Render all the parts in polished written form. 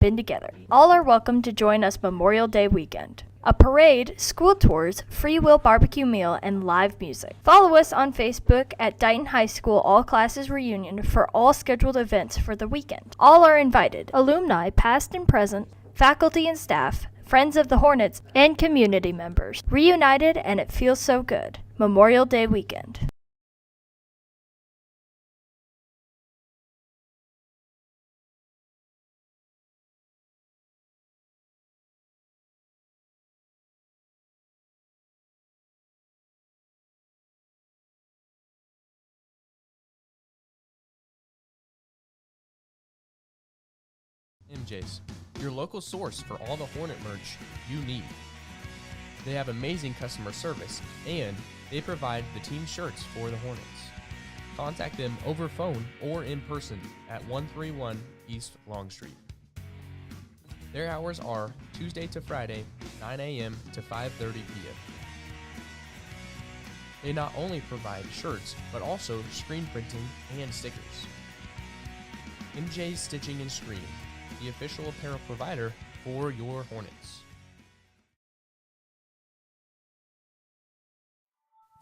been together. All are welcome to join us Memorial Day weekend. A parade, school tours, free will barbecue meal, and live music. Follow us on Facebook at Dighton High School All Classes Reunion for all scheduled events for the weekend. All are invited. Alumni, past and present, faculty and staff, friends of the Hornets, and community members. Reunited, and it feels so good. Memorial Day weekend. MJ's, your local source for all the Hornet merch you need. They have amazing customer service, and they provide the team shirts for the Hornets. Contact them over phone or in person at 131 East Long Street. Their hours are Tuesday to Friday, 9 a.m. to 5:30 p.m. They not only provide shirts, but also screen printing and stickers. MJ's Stitching and Screening, the official apparel provider for your Hornets.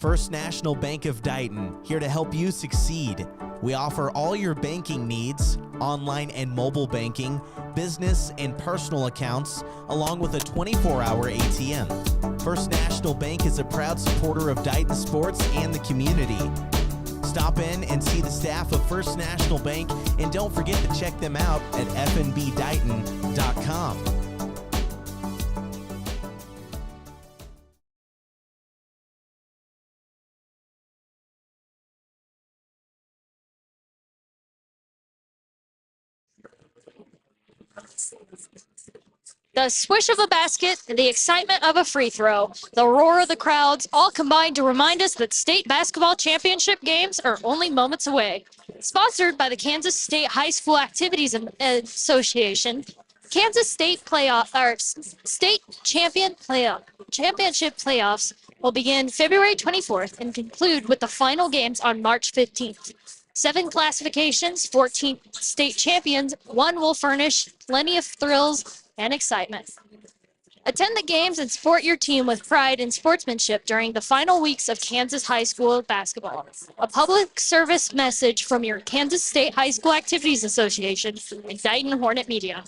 First National Bank of Dighton, here to help you succeed. We offer all your banking needs, online and mobile banking, business and personal accounts, along with a 24-hour ATM. First National Bank is a proud supporter of Dighton sports and the community. Stop in and see the staff of First National Bank, and don't forget to check them out at fnbdighton.com. The swish of a basket, the excitement of a free throw, the roar of the crowds, all combined to remind us that state basketball championship games are only moments away. Sponsored by the Kansas State High School Activities Association, Kansas State State Championship playoffs will begin February 24th and conclude with the final games on March 15th. 7 classifications, 14 state champions, one will furnish plenty of thrills and excitement. Attend the games and support your team with pride and sportsmanship during the final weeks of Kansas High School basketball. A public service message from your Kansas State High School Activities Association and Dighton Hornet Media.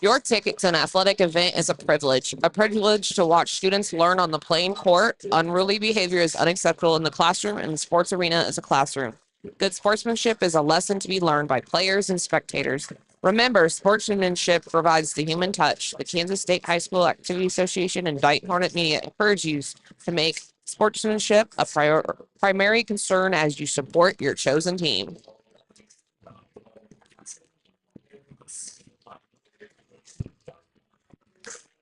Your ticket to an athletic event is a privilege to watch students learn on the playing court. Unruly behavior is unacceptable in the classroom, and the sports arena is a classroom. Good sportsmanship is a lesson to be learned by players and spectators. Remember, sportsmanship provides the human touch. The Kansas State High School Activity Association and Dighton Hornet Media encourage you to make sportsmanship a primary concern as you support your chosen team.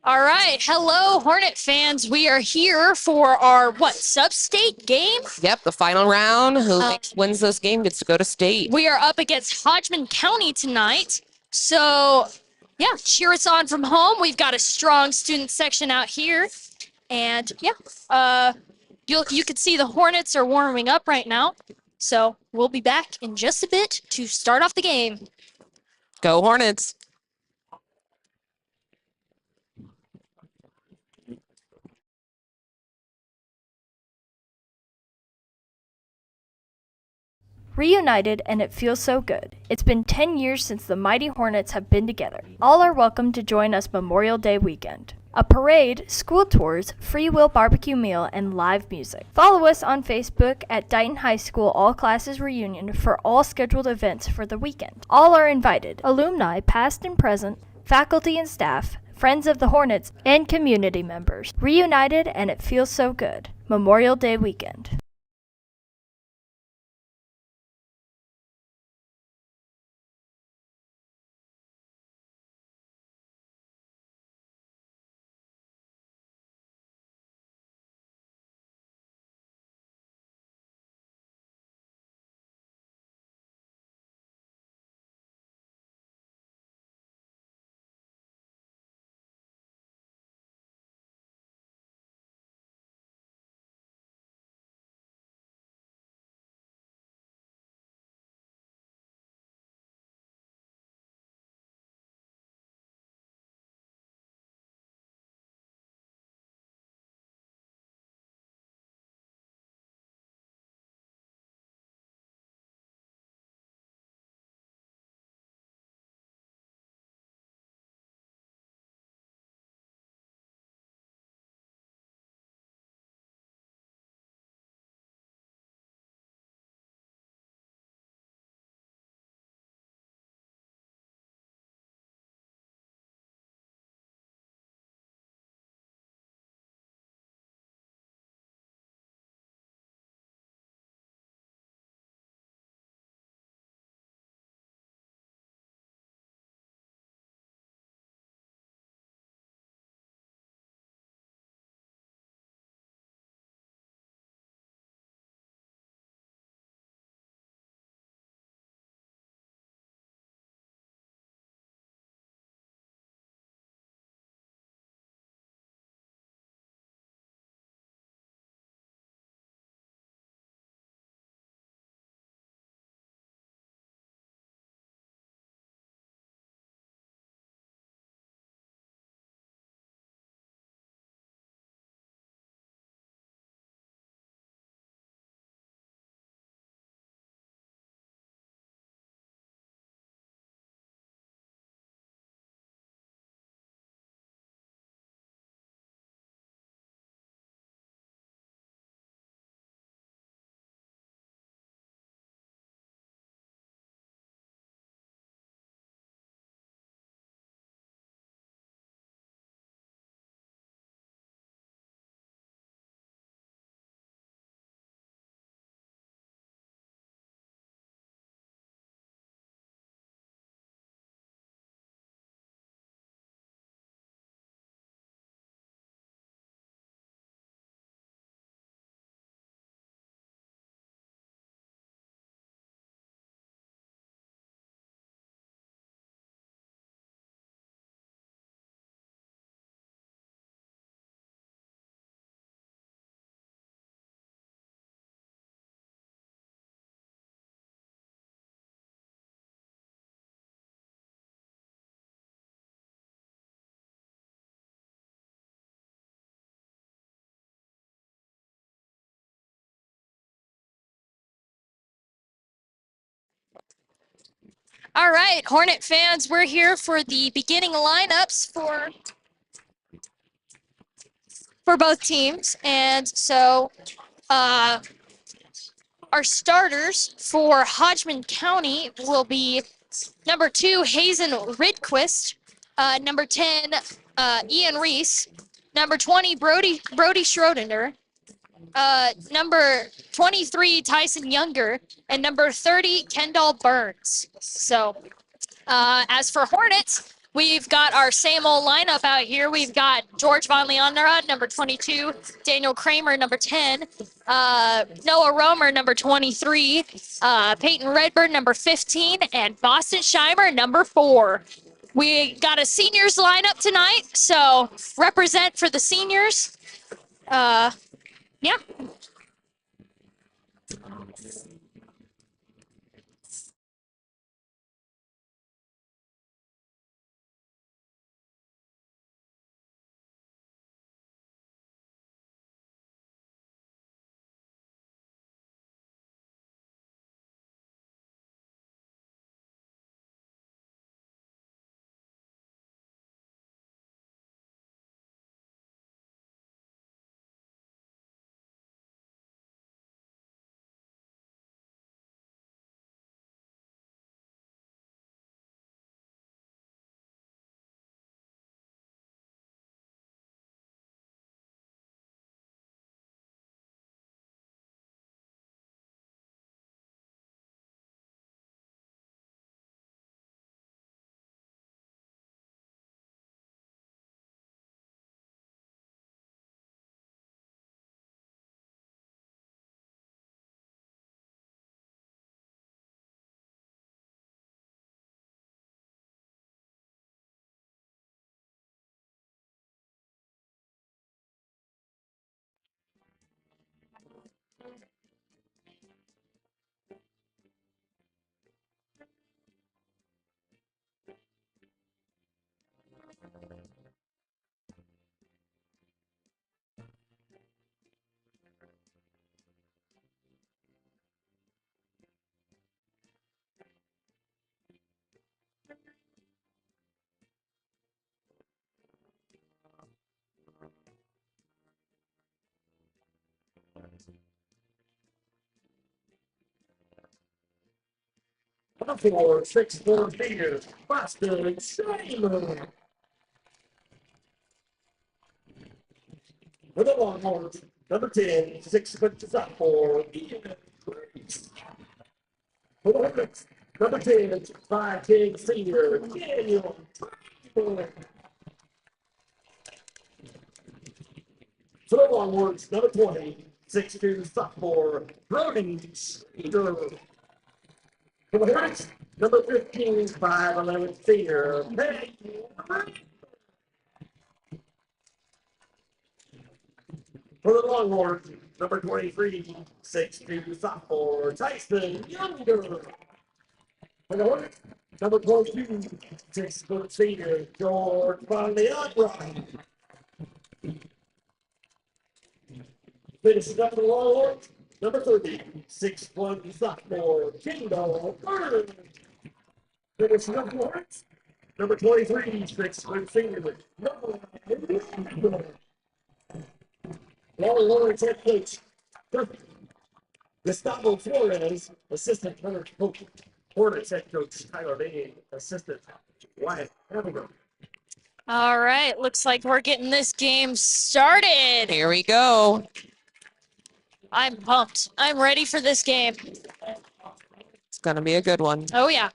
All right. Hello, Hornet fans. We are here for our, sub-state game? Yep, the final round. Who wins this game gets to go to state. We are up against Hodgman County tonight. So, yeah, cheer us on from home. We've got a strong student section out here. And, yeah, you can see the Hornets are warming up right now. So we'll be back in just a bit to start off the game. Go Hornets. Reunited, and it feels so good. It's been 10 years since the mighty Hornets have been together. All are welcome to join us Memorial Day weekend. A parade, school tours, free will barbecue meal, and live music. Follow us on Facebook at Dighton High School All Classes Reunion for all scheduled events for the weekend. All are invited. Alumni, past and present, faculty and staff, friends of the Hornets, and community members. Reunited, and it feels so good. Memorial Day weekend. All right, Hornet fans, we're here for the beginning lineups for both teams. And so our starters for Hodgman County will be number 2, Hazen Ridquist, number 10, Ian Reese, number 20, Brody Schroeder, number 23, Tyson Younger, and number 30, Kendall Burns. So as for Hornets, we've got our same old lineup out here. We've got George Von Leonrad, number 22, Daniel Kramer, number 10, Noah Romer, number 23, Peyton Redbird, number 15, and Boston Scheimer, number 4. We got a seniors lineup tonight, so represent for the seniors. Yeah. For 6'4" senior, Boston Scheimer. For the Longhorns, number 10, 6' sophomore, Ian Reese. For the Hornets, number 10, 5'10" senior, Daniel Kramer. For the Longhorns, number 20, 6'2" sophomore, Brody Schroeder. For the Hornets, number 15, 5'11" senior, Peyton. For the Longhorns, number 23, 6'2" sophomore, Tyson Younger. For the Hornets, number 22, 6' senior, George Von Leonrad. Finishing up for the Longhorns, number 30, 6'1" sophomore, Kendall Burns. Finishing up for the Hornets, number 23, 6' senior, Noah Romer. Longhorns head coach, Gustavo Flores, assistant coach, Hornets head coach, Tyler Bain, assistant Wyatt Haviger. All right, looks like we're getting this game started. Here we go. I'm pumped. I'm ready for this game. It's going to be a good one. Oh, yeah.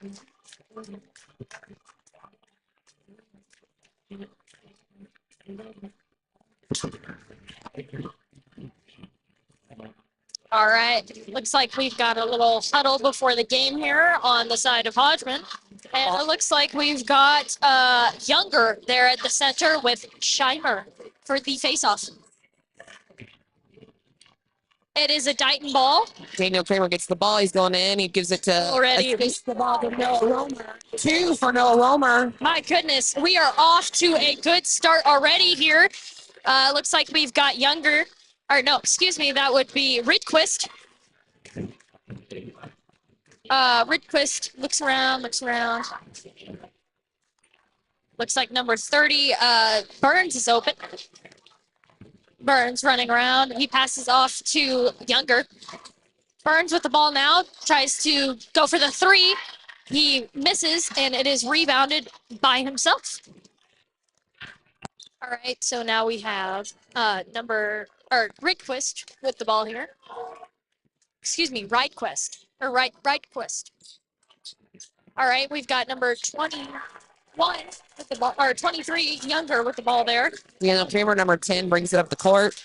All right, looks like we've got a little huddle before the game here on the side of Hodgman. And it looks like we've got Younger there at the center with Scheimer for the faceoff. It is a Dighton ball. Daniel Kramer gets the ball. He's going in. He gives it to Already. the ball to Noah Romer. 2 for Noah Romer. My goodness, we are off to a good start already here. Looks like we've got Younger, or no, excuse me, that would be Ridquist. Ridquist looks around, looks around. Looks like number 30, Burns is open. Burns running around. He passes off to Younger. Burns with the ball now, tries to go for the 3. He misses, and it is rebounded by himself. All right, so now we have Ridquist with the ball here. Excuse me, Ridequest. Ridequest. All right, we've got number 21 with the ball, or 23, Younger with the ball there. Daniel Kramer, number 10, brings it up the court.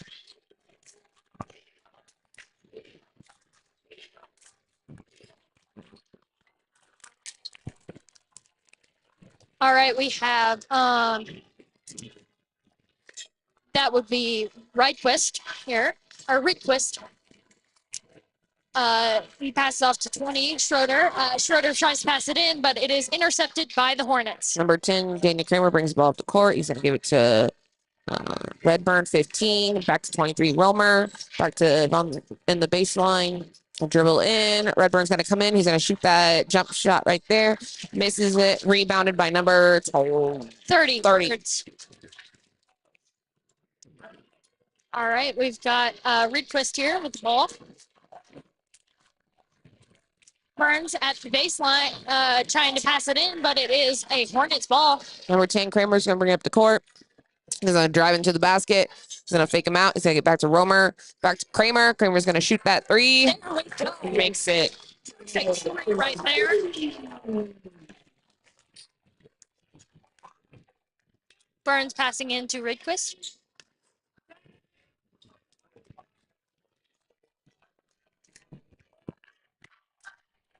All right, we have that would be Ridequist here, or Ridquist. He passes off to 20, Schroeder. Schroeder tries to pass it in, but it is intercepted by the Hornets. Number 10, Daniel Kramer brings the ball up the court. He's going to give it to Redburn, 15. Back to 23, Romer. Back to in the baseline. Dribble in. Redburn's going to come in. He's going to shoot that jump shot right there. Misses it. Rebounded by number 30. 30. All right, we've got Ridquist here with the ball. Burns at the baseline, trying to pass it in, but it is a Hornets ball. Number 10, Kramer's going to bring it up the court. He's going to drive into the basket. He's going to fake him out. He's going to get back to Romer. Back to Kramer. Kramer's going to shoot that 3. There we go. Makes it. Takes 3 right there. Burns passing into Ridquist.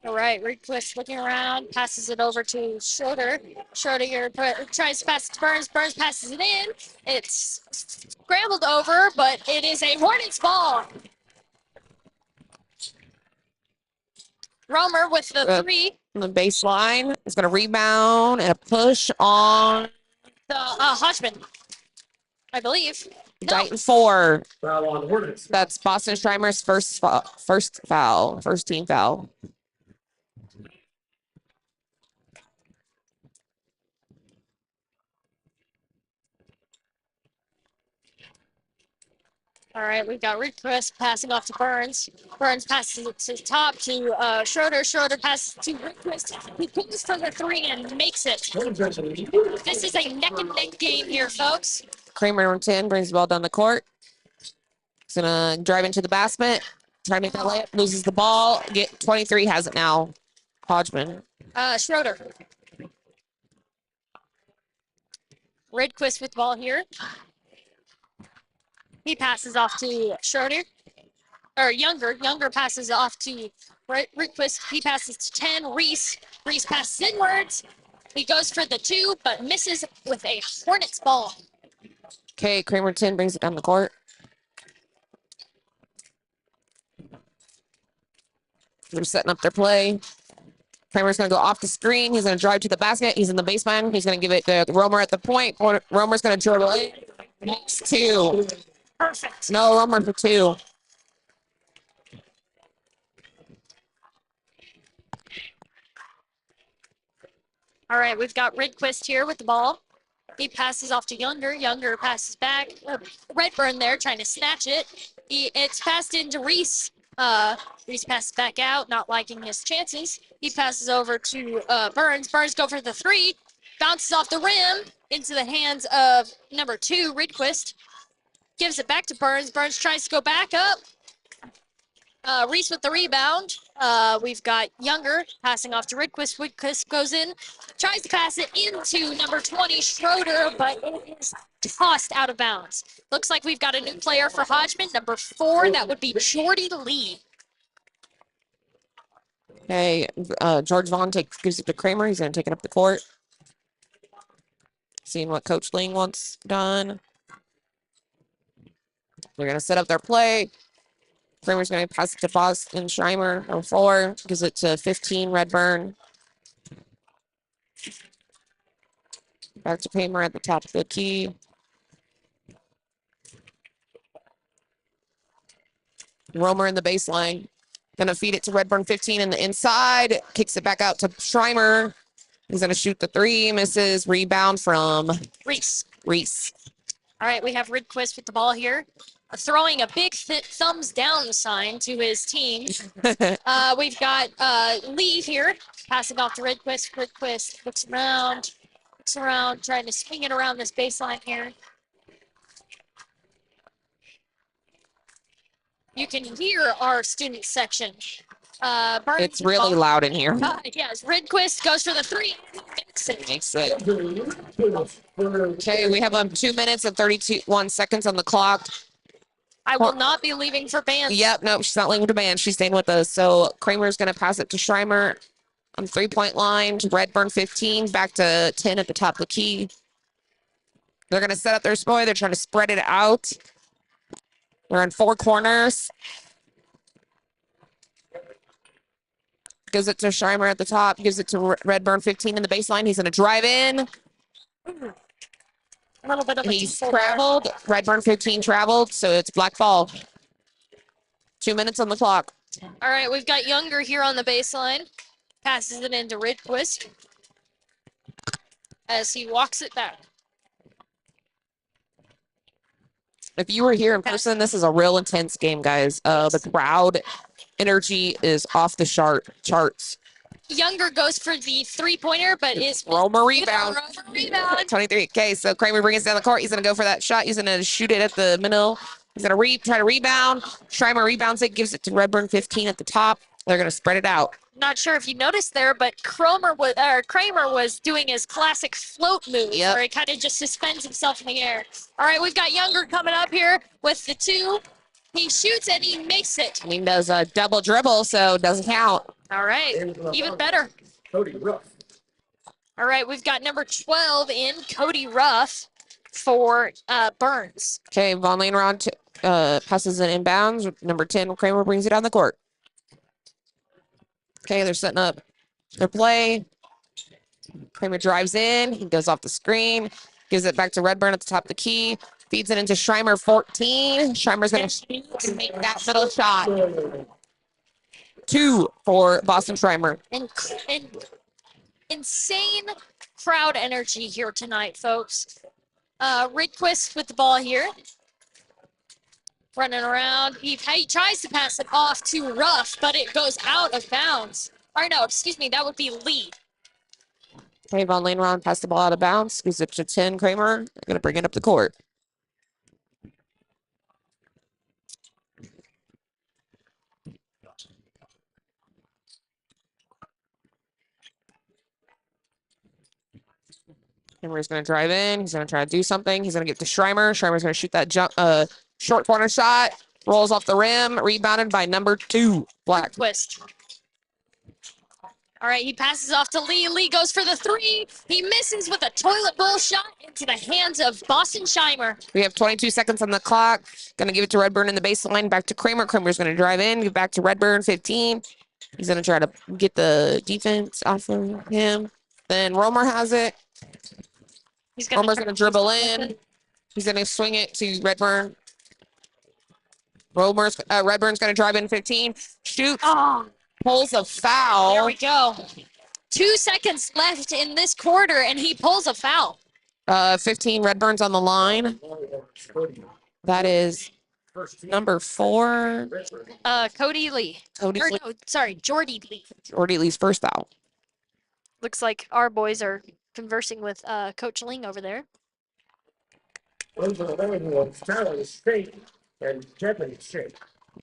All right, Ridquist looking around, passes it over to Schroeder. Schroeder tries to pass it to Burns. Burns passes it in. It's scrambled over, but it is a Hornets ball. Romer with the 3. On the baseline. He's going to rebound and a push on The Hodgman, I believe. No. Dighton 4. Foul on Hornets. That's Boston Strymer's first foul, first team foul. All right, we've got Ridquist passing off to Burns. Burns passes it to the top to Schroeder. Schroeder passes to Ridquist. He goes for the 3 and makes it. This is a neck and neck game here, folks. Kramer, number 10, brings the ball down the court. He's going to drive into the basket. Try to make that layup. Loses the ball. 23 has it now. Hodgman. Schroeder. Ridquist with the ball here. He passes off to Schroeder. Or Younger. Younger passes off to Ridquist. He passes to 10. Reese. Reese passes inwards. He goes for the 2, but misses with a Hornets ball. Okay, Kramer 10 brings it down the court. They're setting up their play. Kramer's going to go off the screen. He's going to drive to the basket. He's in the baseline. He's going to give it to Romer at the point. Romer's going to dribble in. Next 2. Perfect. No, Romer for 2. All right, we've got Ridquist here with the ball. He passes off to Younger. Younger passes back. Redburn there trying to snatch it. It's passed into Reese. Reese passes back out, not liking his chances. He passes over to Burns. Burns go for the 3. Bounces off the rim into the hands of number 2, Ridquist. Gives it back to Burns. Burns tries to go back up. Reese with the rebound. We've got Younger passing off to Ridquist. Ridquist goes in, tries to pass it into number 20, Schroeder, but it is tossed out of bounds. Looks like we've got a new player for Hodgman, number 4. That would be Jordy Lee. Okay, George Vaughn gives it to Kramer. He's going to take it up the court. Seeing what Coach Ling wants done. They're going to set up their play. Kramer's going to pass it to Boston Schreimer, number 4. Gives it to 15, Redburn. Back to Kramer at the top of the key. Romer in the baseline. Gonna feed it to Redburn 15 in the inside. Kicks it back out to Schreimer. He's gonna shoot the three. Misses. Rebound from Reese. Reese. All right, we have Ridquist with the ball here, throwing a big thumbs down sign to his team. We've got Lee here, passing off to Ridquist. Ridquist looks around, trying to swing it around this baseline here. You can hear our student section. Burns It's really ball. loud in here. Yes, Ridquist goes for the three. Makes it. Okay, we have 2 minutes and 31 seconds on the clock. I will not be leaving for bands. Yep, nope, she's not leaving to band. She's staying with us. So Kramer's going to pass it to Schreimer on the 3-point line. Redburn 15, back to 10 at the top of the key. They're going to set up their spoil. They're trying to spread it out. They're in 4 corners. Gives it to Schreimer at the top. Gives it to Redburn 15 in the baseline. He's going to drive in. A little bit of a He's tumble there. traveled. Redburn 15 traveled, so it's black ball. 2 minutes on the clock. All right, we've got Younger here on the baseline. Passes it into Ridquist as he walks it back. If you were here in person, this is a real intense game, guys. The crowd energy is off the charts. Younger goes for the three-pointer, but is Romer rebound. Romer rebound. 23. Okay, so Kramer brings it down the court. He's going to go for that shot. He's going to shoot it at the middle. He's going to try to rebound. Schreimer rebounds it, gives it to Redburn 15 at the top. They're going to spread it out. Not sure if you noticed there, but Kramer was doing his classic float move, where he kind of just suspends himself in the air. All right, we've got Younger coming up here with the two. He shoots and he makes it. He does a double dribble, so it doesn't count. All right, even better. Cody Ruff. All right, we've got number 12 in, Cody Ruff, for Burns. Okay, Von Leonrod passes it inbounds. Number 10, Kramer brings it down the court. Okay, they're setting up their play. Kramer drives in. He goes off the screen. Gives it back to Redburn at the top of the key. Feeds it into Schreimer 14. Schreimer's going to shoot and make that middle shot. 2 for Boston Schreimer. And insane crowd energy here tonight, folks. Ridquist with the ball here. Running around. He tries to pass it off to Ruff, but it goes out of bounds. Or no, excuse me, that would be Lee. Okay, Von Leonrod passed the ball out of bounds. Gives it to 10 Kramer. They're going to bring it up the court. Kramer's going to drive in. He's going to try to do something. He's going to get to Schreimer. Schreimer's going to shoot that short corner shot. Rolls off the rim. Rebounded by number 2, Black. Twist. All right, he passes off to Lee. Lee goes for the three. He misses with a toilet bowl shot into the hands of Boston Schreimer. We have 22 seconds on the clock. Going to give it to Redburn in the baseline. Back to Kramer. Kramer's going to drive in. Give back to Redburn 15. He's going to try to get the defense off of him. Then Romer has it. Romer's going to dribble in. He's going to swing it to Redburn. Redburn's going to drive in 15. Shoots. Oh, Pulls a foul. there we go. 2 seconds left in this quarter, and he pulls a foul. 15 Redburn's on the line. That is number 4. Cody Lee. Cody Or Lee. no, sorry, Jordy Lee. Jordy Lee's first foul. Looks like our boys are conversing with Coach Ling over there. Tyler State and Kevin State.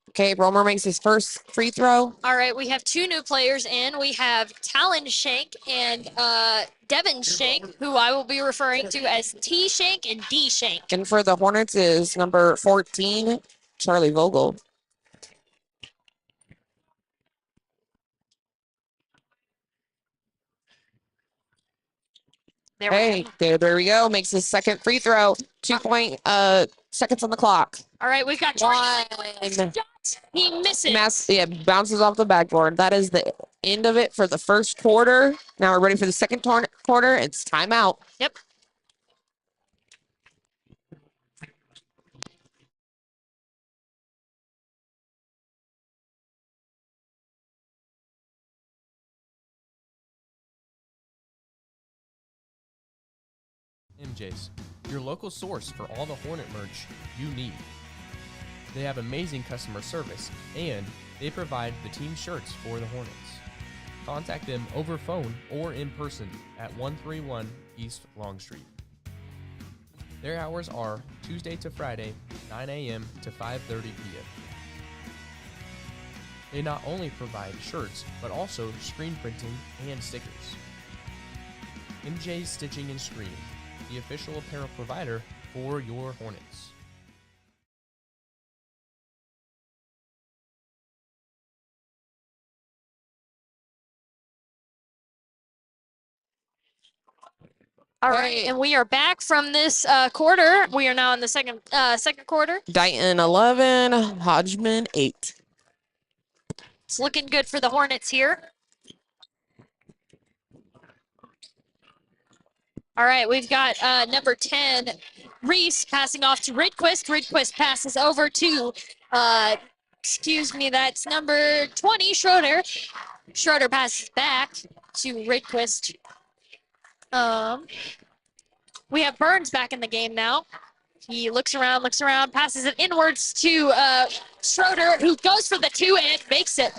Okay, Romer makes his first free throw. All right, we have 2 new players in. We have Talon Shank and Devin Shank, who I will be referring to as T Shank and D Shank. And for the Hornets is number 14, Charlie Vogel. There we Hey, go. there we go. Makes his second free throw. 2 point seconds on the clock. All right, we've got Jordy Lee with One. a shot. He misses. Bounces off the backboard. That is the end of it for the first quarter. Now we're ready for the second quarter. It's timeout. Yep. MJ's, your local source for all the Hornet merch you need. They have amazing customer service, and they provide the team shirts for the Hornets. Contact them over phone or in person at 131 East Long Street. Their hours are Tuesday to Friday, 9 a.m. to 5:30 p.m. They not only provide shirts, but also screen printing and stickers. MJ's Stitching and Screening, the official apparel provider for your Hornets. All right, and we are back from this quarter. We are now in the second quarter. Dighton 11, Hodgman 8. It's looking good for the Hornets here. All right, we've got number 10, Reese, passing off to Ridquist. Ridquist passes over to, that's number 20, Schroeder. Schroeder passes back to Ridquist. We have Burns back in the game now. He looks around, passes it inwards to Schroeder, who goes for the 2 and makes it,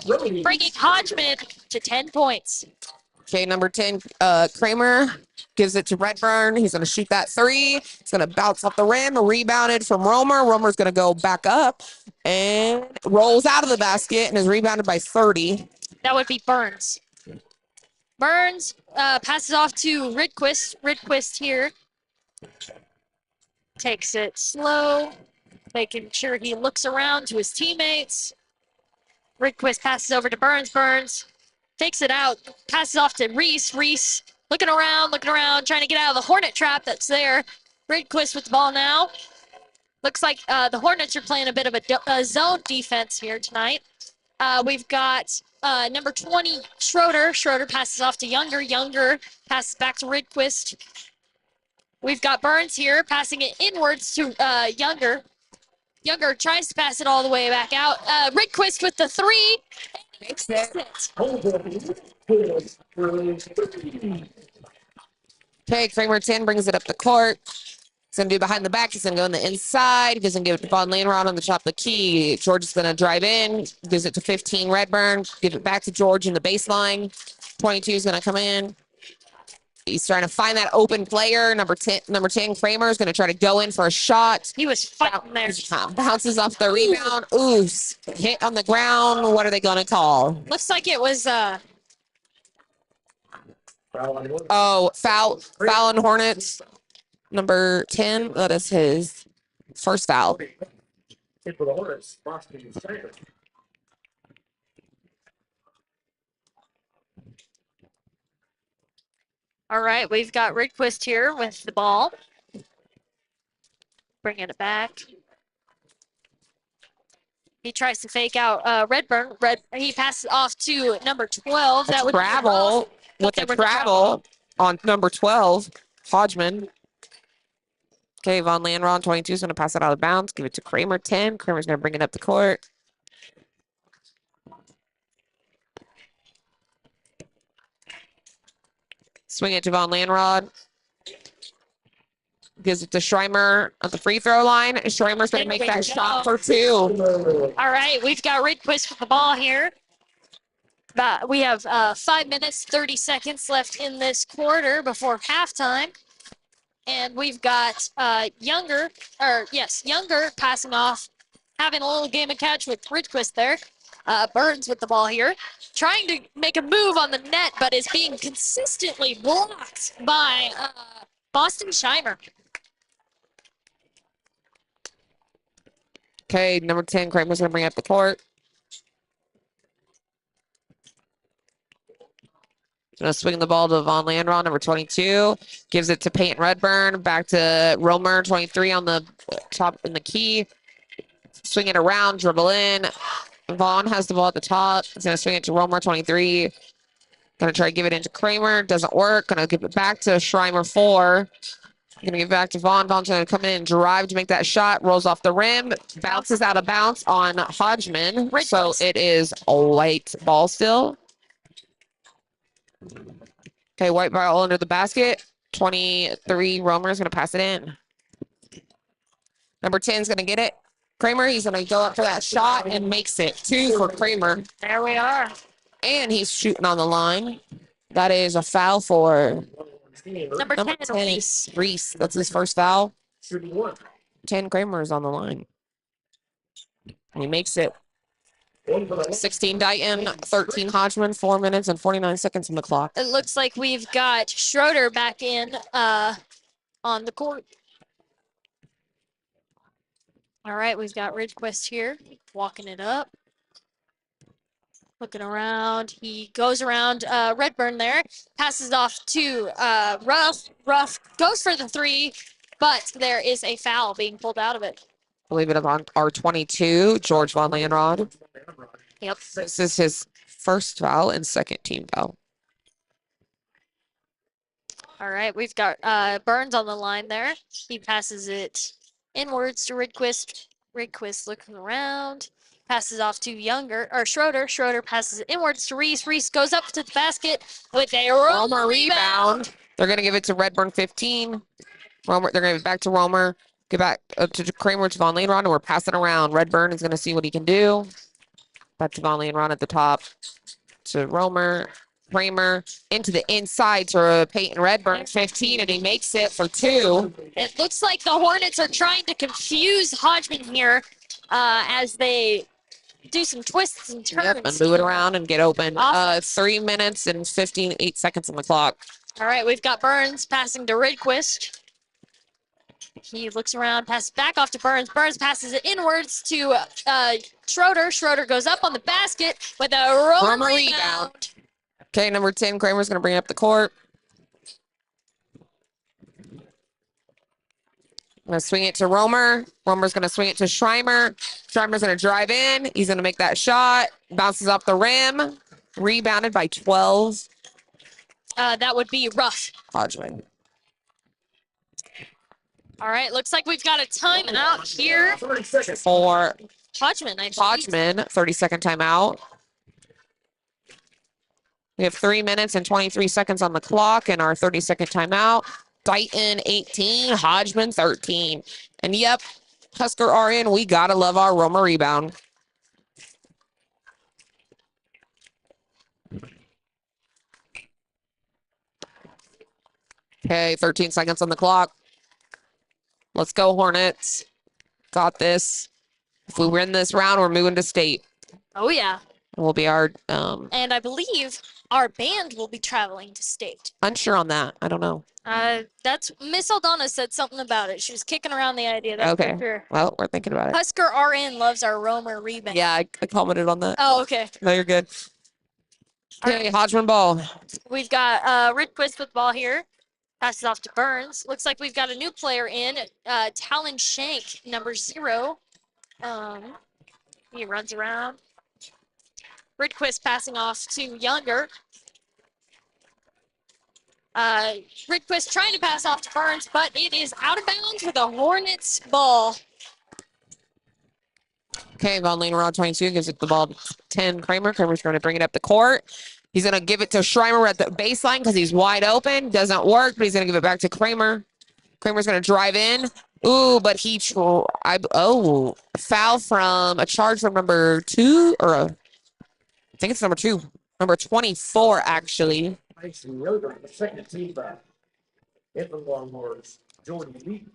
bringing Hodgman to 10 points. Okay, number 10, Kramer gives it to Redburn. He's going to shoot that 3. It's going to bounce off the rim, rebounded from Romer. Romer's going to go back up and rolls out of the basket and is rebounded by 30. That would be Burns. Burns passes off to Ridquist. Ridquist here takes it slow, making sure he looks around to his teammates. Ridquist passes over to Burns. Burns takes it out, passes off to Reese. Reese looking around, trying to get out of the Hornet trap that's there. Ridquist with the ball now. Looks like the Hornets are playing a bit of a zone defense here tonight. We've got number 20, Schroeder. Schroeder passes off to Younger. Younger passes back to Ridquist. We've got Burns here passing it inwards to Younger. Younger tries to pass it all the way back out. Ridquist with the 3. Makes it. Okay, Kramer 10 brings it up the court. He's going to do behind the back. He's going to go on the inside. He doesn't give it to Von Lanrod on the top of the key. George is going to drive in. Gives it to 15, Redburn. Give it back to George in the baseline. 22 is going to come in. He's trying to find that open player. Number 10, Kramer is going to try to go in for a shot. He was fighting there. Bounces off the rebound. Ooh, hit on the ground. What are they going to call? Looks like it was foul on Hornets. Number 10, that is his first foul. Hit for the Hornets. Boston Tiger. All right, we've got Ridquist here with the ball. Bringing it back. He tries to fake out Redburn. He passes off to number 12. That would travel with the travel on number 12, Hodgman. Okay, Von Lanron, 22 is going to pass it out of bounds. Give it to Kramer, 10. Kramer's going to bring it up the court. Swing it to Von Lanrod. Gives it to Schreimer at the free throw line. Schreimer's going to make that shot for 2. All right, we've got Ridquist with the ball here. We have 5 minutes, 30 seconds left in this quarter before halftime. And we've got Younger passing off, having a little game of catch with Ridquist there. Burns with the ball here, trying to make a move on the net, but is being consistently blocked by Boston Schreimer. Okay, number 10, Kramer's going to bring up the court. Going to swing the ball to Von Landron, number 22. Gives it to Peyton Redburn. Back to Romer, 23 on the top in the key. Swing it around, dribble in. Vaughn has the ball at the top. He's going to swing it to Romer, 23. Going to try to give it into Kramer. Doesn't work. Going to give it back to Schreimer, 4. Going to give it back to Vaughn. Vaughn's going to come in and drive to make that shot. Rolls off the rim. Bounces out of bounds on Hodgman. So it is a white ball still. Okay, white ball under the basket. 23, Romer is going to pass it in. Number 10 is going to get it. Kramer, he's going to go up for that shot and makes it. 2 for Kramer. There we are. And he's shooting on the line. That is a foul for Number 10, Reese. Reese. That's his first foul. Shooting 1. 10 Kramer is on the line. And he makes it. 16 Dighton, 13 Hodgman, 4 minutes and 49 seconds on the clock. It looks like we've got Schroeder back in on the court. All right, we've got Ridgequist here, walking it up. Looking around. He goes around Redburn there, passes off to Ruff. Ruff goes for the 3, but there is a foul being pulled out of it. I believe it is on R22, George Von Leyenrod. Yep. This is his first foul and second team foul. All right, we've got Burns on the line there. He passes it inwards to Ridquist. Ridquist looking around. Passes off to Schroeder. Schroeder passes it inwards to Reese. Reese goes up to the basket with a Romer rebound. They're going to give it to Redburn 15. Romer, they're going to give it back to Romer. Get back to Kramer to Von Leyenrod, and we're passing around. Redburn is going to see what he can do. Back to Von Leyenrod at the top. To Romer. Kramer into the inside to Peyton Redburn 15, and he makes it for 2. It looks like the Hornets are trying to confuse Hodgman here as they do some twists and turns. Yep, and move it around and get open. Awesome. 3 minutes and 8 seconds on the clock. All right, we've got Burns passing to Ridquist. He looks around, passes back off to Burns. Burns passes it inwards to Schroeder. Schroeder goes up on the basket with a Romer rebound. Okay, number 10, Kramer's going to bring up the court. I'm going to swing it to Romer. Romer's going to swing it to Schreimer. Schreimer's going to drive in. He's going to make that shot. Bounces off the rim. Rebounded by 12. That would be Ruff. Hodgman. All right, looks like we've got a timeout here. 30 seconds. For Hodgman, I believe. Hodgman, 30-second timeout. We have 3 minutes and 23 seconds on the clock in our 30-second timeout. Dighton 18, Hodgman 13. And yep, Husker RN, we gotta love our Romer rebound. Okay, 13 seconds on the clock. Let's go, Hornets. Got this. If we win this round, we're moving to state. Oh, yeah. Will be our And I believe our band will be traveling to state. unsure on that. I don't know. That's Miss Aldana said something about it. She was kicking around the idea. That's Okay. for sure. Well, we're thinking about it. Husker RN loves our Romer rebound. Yeah, I commented on that. Oh, okay. No, you're good. All Okay, Hodgman ball. We've got Ridquist with the ball here. Passes off to Burns. Looks like we've got a new player in, Talon Shank, number 0. He runs around. Ridquist passing off to Younger. Ridquist trying to pass off to Burns, but it is out of bounds with a Hornets ball. Okay, Von Leyenrod 22 gives it the ball to 10 Kramer. Kramer's going to bring it up the court. He's going to give it to Schreimer at the baseline because he's wide open. Doesn't work, but he's going to give it back to Kramer. Kramer's going to drive in. Ooh, but he foul from a charge from number 2 or I think it's number 2. Number 24, actually. Mason Yoder, the second team back. In the Longhorns, Jordan Lee.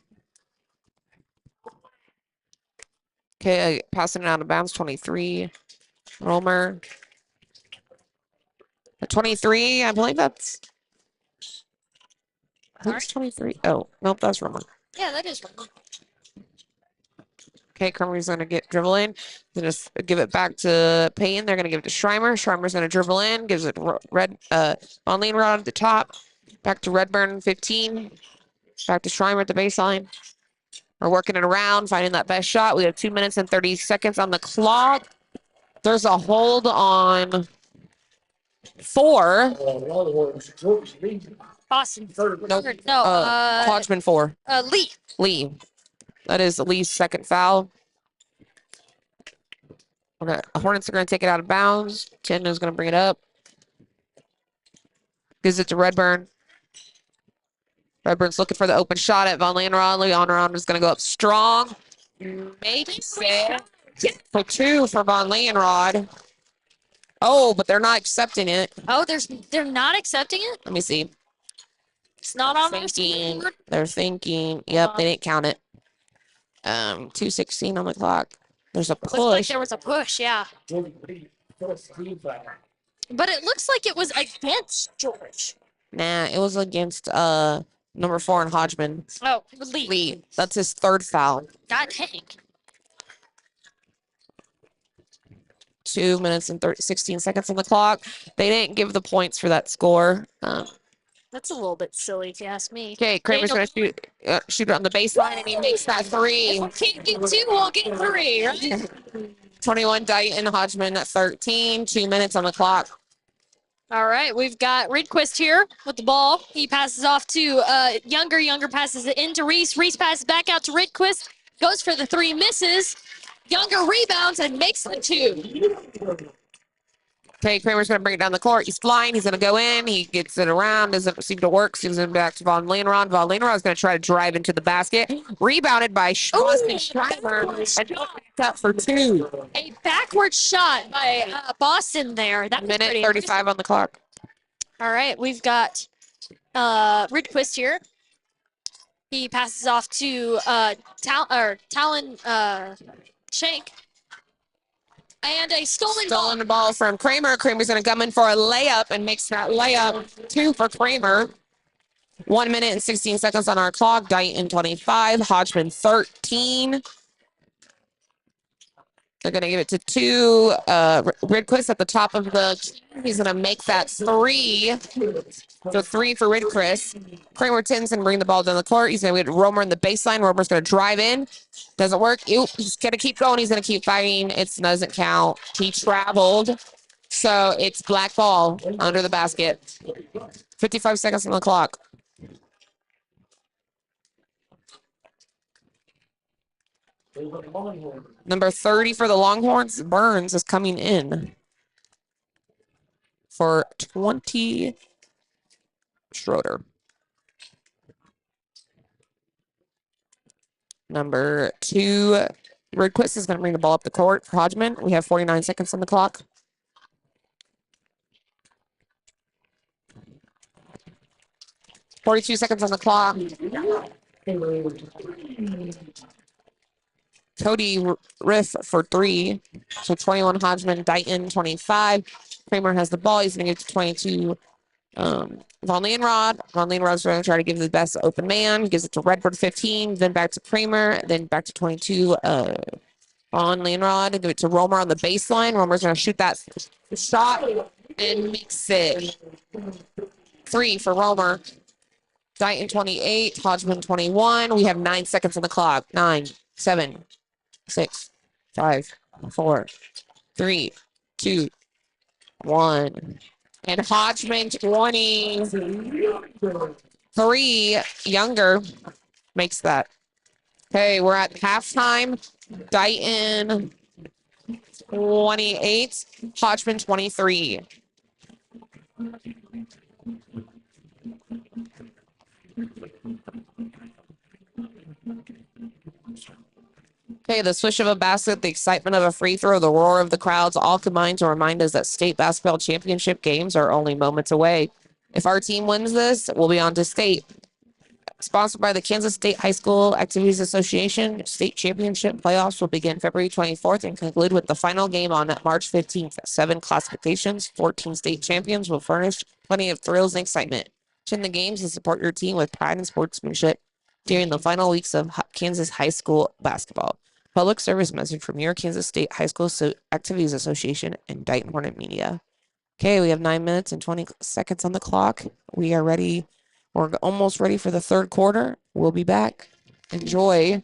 Okay, passing it out of bounds, 23. Romer. 23, I believe that's. Who's 23? Oh, nope, that's Romer. Yeah, that is Romer. Okay, Kramer's going to dribble in. Going to give it back to Payne. They're going to give it to Schreimer. Schreimer's going to dribble in. Gives it Von Leyenrod at the top. Back to Redburn, 15. Back to Schreimer at the baseline. We're working it around, finding that best shot. We have 2 minutes and 30 seconds on the clock. There's a hold on 4. Longhorns, Jordan Lee. Boston. Nope. No, Hodgman 4. Lee. Lee. That is Lee's second foul. Okay, Hornets are going to take it out of bounds. 10 is going to bring it up. Gives it to Redburn. Redbirds looking for the open shot at Von Lanrod. Leonrod is going to go up strong. Makes it for 2 for Von Lanrod. Oh, but they're not accepting it. Oh, they're not accepting it? Let me see. It's not on their Thinking. scoreboard? They're thinking. Yep, they didn't count it. 2:16 on the clock. There's a Looks like push. there was a push, yeah. But it looks like it was against George. Nah, it was against number 4 in Hodgman. Oh, Lee. Lee. That's his 3rd foul. God dang. 2 minutes and 16 seconds on the clock. They didn't give the points for that score. That's a little bit silly, if you ask me. Okay, Kramer's Daniel- going to shoot it on the baseline, and he makes that 3. If we can't get 2, we'll get 3, right? 21 Dighton, Hodgman at 13. 2 minutes on the clock. All right, we've got Ridquist here with the ball. He passes off to Younger. Younger passes it into Reese. Reese passes back out to Ridquist. Goes for the 3, misses. Younger rebounds and makes the 2. Okay, Kramer's going to bring it down the court. He's flying. He's going to go in. He gets it around. Doesn't seem to work. Sends it back to Von Lanrod. Von Lanrod is going to try to drive into the basket. Rebounded by Austin Schreiber. And up for 2. A backward shot by Boston there. That was Minute pretty 35 on the clock. All right, we've got Ridquist here. He passes off to Talon Shank. And a stolen ball. Stolen the ball from Kramer. Kramer's going to come in for a layup and makes that layup 2 for Kramer. 1 minute and 16 seconds on our clock. Dighton 25. Hodgman 13. They're going to give it to 2. Ridquist at the top of the key. He's going to make that 3. So 3 for Ridquist. Kramer Tin's going to bring the ball down the court. He's going to get Romer in the baseline. Romer's going to drive in. Doesn't work. He's going to keep going. He's going to keep fighting. It doesn't count. He traveled. So it's black ball under the basket. 55 seconds on the clock. Number 30 for the Longhorns, Burns, is coming in for 20 Schroeder. Number 2, Ridquist is going to bring the ball up the court for Hodgman. We have 49 seconds on the clock. $42 seconds on the clock. Cody Riff for 3. So 21 Hodgman, Dighton 25. Kramer has the ball. He's going to give it to 22 Von Lanrod. Von Lanrod's going to try to give the best open man. He gives it to Redbird 15, then back to Kramer, then back to 22 Von Lanrod. Give it to Romer on the baseline. Romer's going to shoot that shot and makes it 3 for Romer. Dighton 28, Hodgman 21. We have 9 seconds on the clock. 9, 7, 6, 5, 4, 3, 2, 1. And Hodgman 23. Younger makes that. Okay, we're at halftime. Dighton 28, Hodgman 23. Okay, the swish of a basket, the excitement of a free throw, the roar of the crowds all combine to remind us that state basketball championship games are only moments away. If our team wins this, we'll be on to state. Sponsored by the Kansas State High School Activities Association, state championship playoffs will begin February 24th and conclude with the final game on March 15th. 7 classifications, 14 state champions will furnish plenty of thrills and excitement. Attend the games and support your team with pride and sportsmanship during the final weeks of Kansas high school basketball. Public service message from your Kansas State High School Activities Association and Dighton Hornet Media. Okay, we have 9 minutes and 20 seconds on the clock. We are ready. We're almost ready for the third quarter. We'll be back. Enjoy.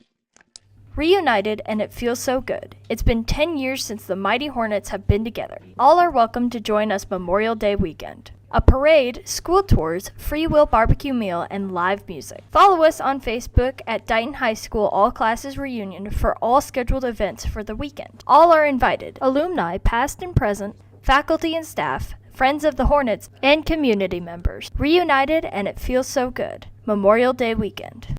Reunited, and it feels so good. It's been 10 years since the Mighty Hornets have been together. All are welcome to join us Memorial Day weekend. A parade, school tours, free will barbecue meal, and live music. Follow us on Facebook at Dighton High School All Classes Reunion for all scheduled events for the weekend. All are invited. Alumni, past and present, faculty and staff, friends of the Hornets, and community members. Reunited and it feels so good. Memorial Day weekend.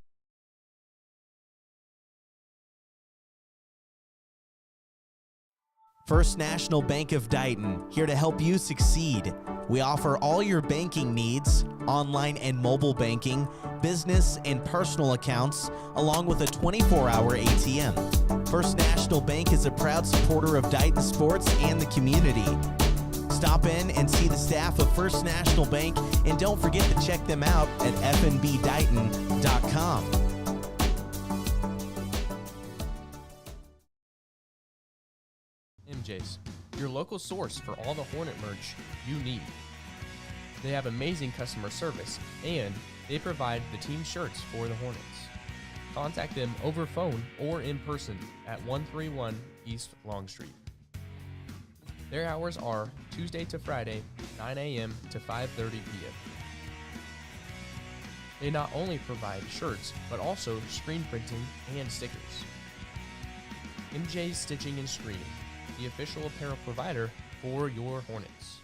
First National Bank of Dighton, here to help you succeed. We offer all your banking needs, online and mobile banking, business and personal accounts, along with a 24-hour ATM. First National Bank is a proud supporter of Dighton sports and the community. Stop in and see the staff of First National Bank, and don't forget to check them out at fnbdighton.com. MJ's, your local source for all the Hornet merch you need. They have amazing customer service, and they provide the team shirts for the Hornets. Contact them over phone or in person at 131 East Long Street. Their hours are Tuesday to Friday, 9 a.m. to 5:30 p.m. They not only provide shirts, but also screen printing and stickers. MJ's Stitching and Screening, the official apparel provider for your Hornets.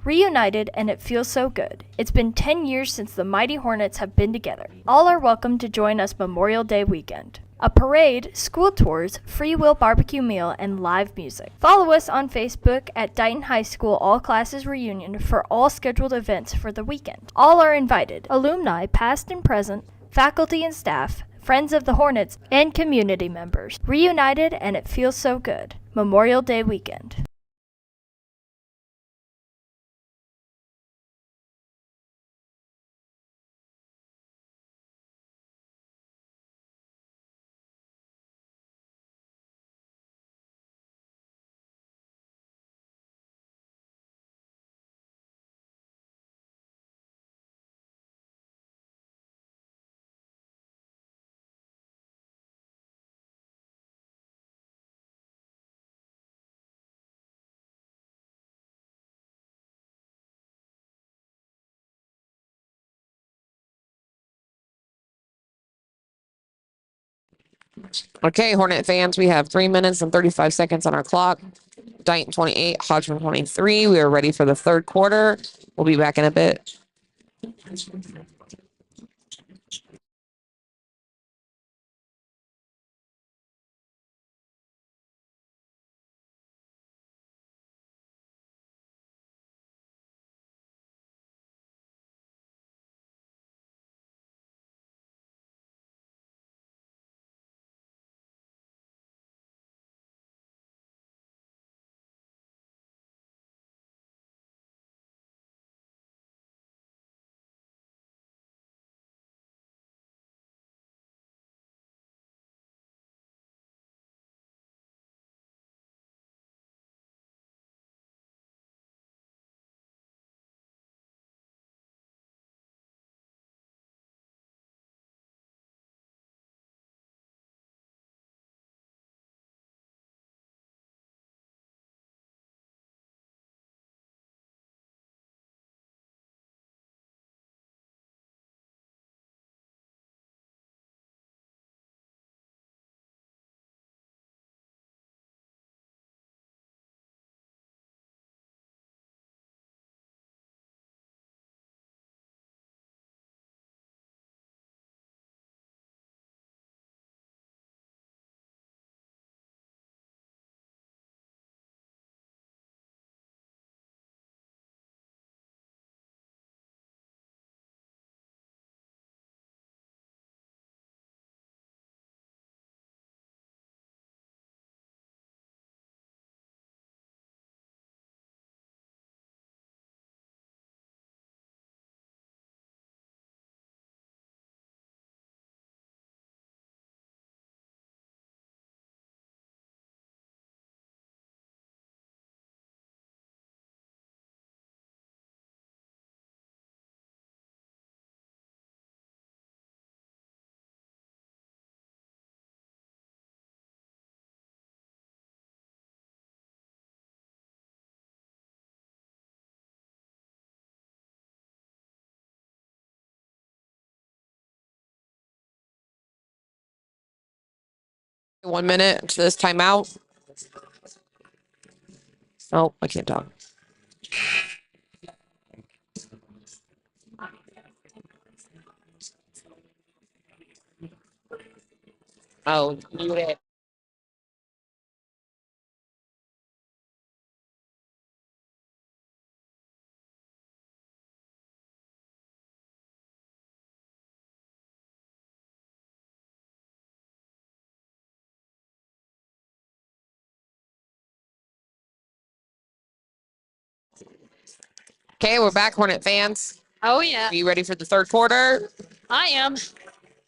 Reunited and it feels so good. It's been 10 years since the Mighty Hornets have been together. All are welcome to join us Memorial Day weekend. A parade, school tours, free will barbecue meal, and live music. Follow us on Facebook at Dighton High School All Classes Reunion for all scheduled events for the weekend. All are invited. Alumni, past and present, faculty and staff, friends of the Hornets, and community members. Reunited and it feels so good. Memorial Day weekend. Okay, Hornet fans, we have 3 minutes and 35 seconds on our clock. Dighton 28, Hodgman 23. We are ready for the third quarter. We'll be back in a bit. One minute to this timeout. Oh, I can't talk. Oh, mute it. Okay, we're back, Hornet fans. Oh, yeah. Are you ready for the third quarter? I am.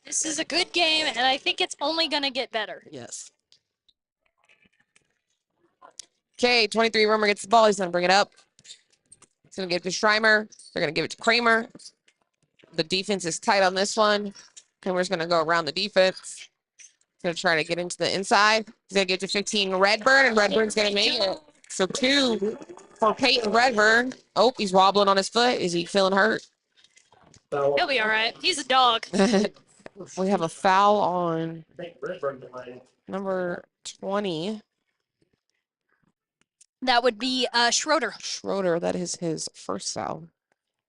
This is a good game, and I think it's only going to get better. Yes. Okay, 23 Romer gets the ball. He's going to bring it up. He's going to give it to Schreimer. They're going to give it to Kramer. The defense is tight on this one. Kramer's going to go around the defense. Going to try to get into the inside. He's going to get to 15 Redburn, and Redburn's going to make it. So 2 for Peyton Redburn. Oh, he's wobbling on his foot. Is he feeling hurt? He'll be all right. He's a dog. We have a foul on number 20. That would be Schroeder. Schroeder, that is his first foul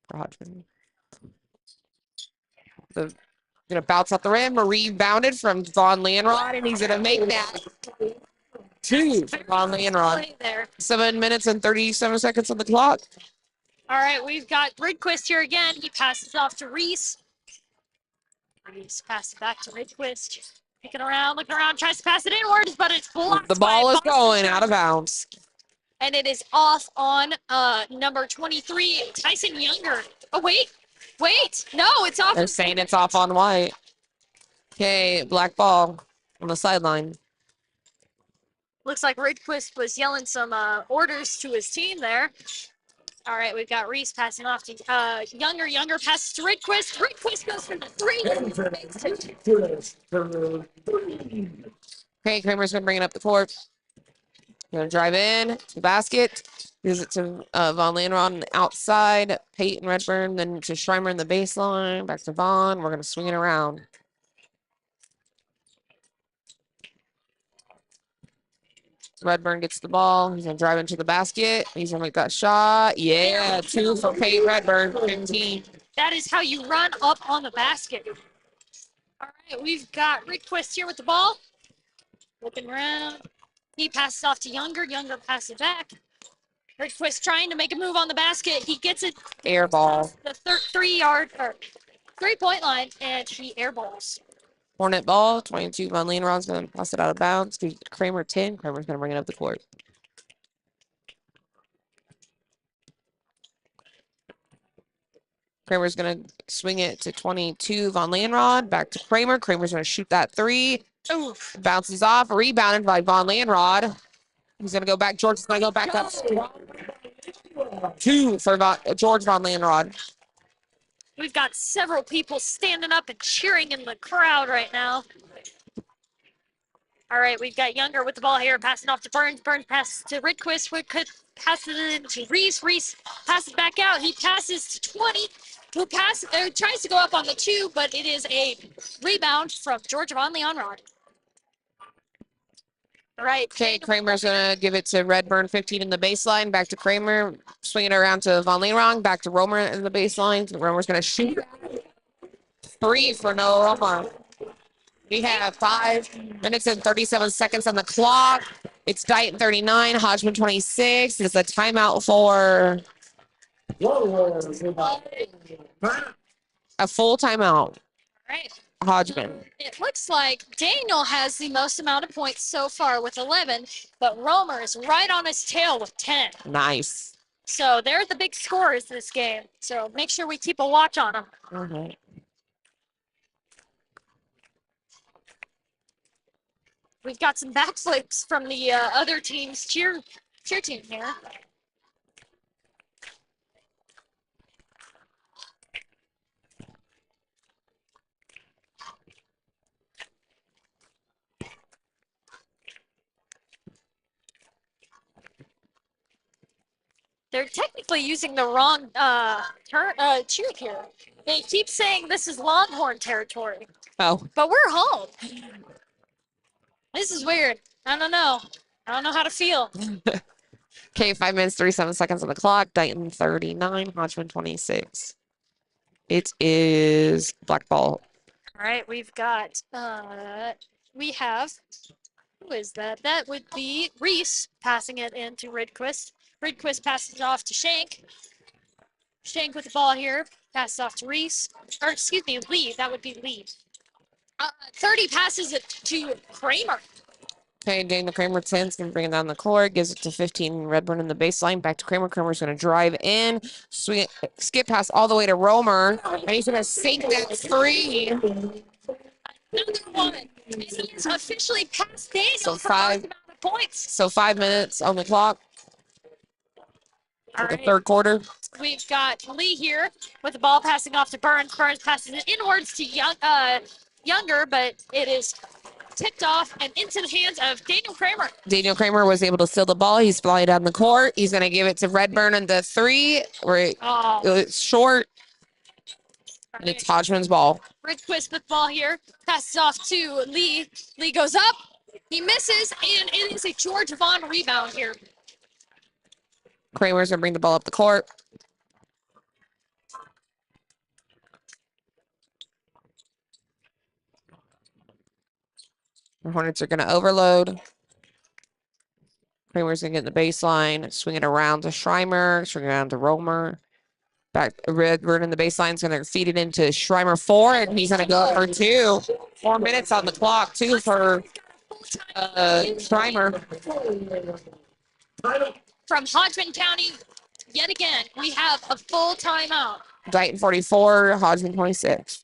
for Hodgman. Gonna bounce out the rim. Rebounded from Von Landrod, and he's gonna make that 2 for Von Landrod. Play there. 7 minutes and 37 seconds on the clock. All right, we've got Ridquist here again. He passes off to Reese. Reese passes back to Ridquist. Looking around, tries to pass it inwards, but it's blocked. The ball by is Boston going Sharks. out of bounds. And it is off on number 23, Tyson Younger. Oh, wait. No, it's off. They're saying it's off on white. Okay, black ball on the sideline. Looks like Ridquist was yelling some orders to his team there. All right, we've got Reese passing off to Younger. Younger passes to Ridquist. Ridquist goes for the 3. Okay, Kramer's gonna bring it up the court. Gonna drive in to the basket. Gives it to Von Landrod on the outside. Peyton Redburn, then to Schreimer in the baseline. Back to Von. We're gonna swing it around. Redburn gets the ball. He's going to drive into the basket. He's going to make that shot. Yeah, 2 for Peyton Redburn, 15. That is how you run up on the basket. All right, we've got Rick Twist here with the ball. Looking around. He passes off to Younger. Younger passes back. Rick Twist trying to make a move on the basket. He gets it. Air ball. The 3-point line, and he airballs. Hornet ball, 22. Von Leonrod's going to pass it out of bounds to Kramer, 10. Kramer's going to bring it up the court. Kramer's going to swing it to 22. Von Leonrod, back to Kramer. Kramer's going to shoot that 3. Oof. Bounces off, rebounded by Von Leonrod. He's going to go back. George is going to go back up. 2 for George Von Leonrod. We've got several people standing up and cheering in the crowd right now. All right, we've got Younger with the ball here, passing off to Burns. Burns passes to Ridquist. Ridquist passes it to Reese. Reese passes back out. He passes to 20, who tries to go up on the 2, but it is a rebound from George Von Leonrod. All right. Okay, Kramer's going to give it to Redburn, 15 in the baseline. Back to Kramer. Swing it around to Von Leerong. Back to Romer in the baseline. Romer's going to shoot 3 for Noah Romer. We have 5 minutes and 37 seconds on the clock. It's Dighton 39, Hodgman 26. It's a timeout for a full timeout. All right. Hodgman. It looks like Daniel has the most amount of points so far with 11, but Romer is right on his tail with 10. Nice. So they're the big scorers this game. So make sure we keep a watch on them. Mm-hmm. We've got some backflips from the other team's cheer team here. They're technically using the wrong cheer here. They keep saying this is Longhorn territory, Oh, but we're home. This is weird. I don't know. I don't know how to feel. okay, 5 minutes, 37 seconds on the clock. Dighton 39, Hodgman 26. It is black ball. All right, we've got, we have, who is that? That would be Reese passing it into Ridquist. Ridquist passes it off to Shank. Shank with the ball here, passes off to Reese. Or, excuse me, Lee. That would be Lee. 30 passes it to Kramer. Okay, Daniel Kramer 10's going to bring it down the court. Gives it to 15. Redburn in the baseline. Back to Kramer. Kramer's going to drive in. Swing it, skip pass all the way to Romer. And he's going to sink that 3. Another one. And he is officially past Daniel So for 5. most amount of points. So 5 minutes on the clock. All The right. third quarter. We've got Lee here with the ball passing off to Burns. Burns passes it inwards to Younger, but it is tipped off and into the hands of Daniel Kramer. Daniel Kramer was able to steal the ball. He's flying down the court. He's going to give it to Redburn on the 3. Where Oh, it's short. all And it's right. Hodgman's ball. Ridquist with the ball here. Passes off to Lee. Lee goes up. He misses, and it is a George Vaughn rebound here. Kramer's going to bring the ball up the court. The Hornets are going to overload. Kramer's going to get in the baseline, swing it around to Schreimer, swing it around to Romer. Back, Redburn in the baseline is going to feed it into Schreimer 4, and he's going to go for 2. 4 minutes on the clock, 2 for Schreimer. From Hodgman County, yet again, we have a full timeout. Dighton 44, Hodgman 26.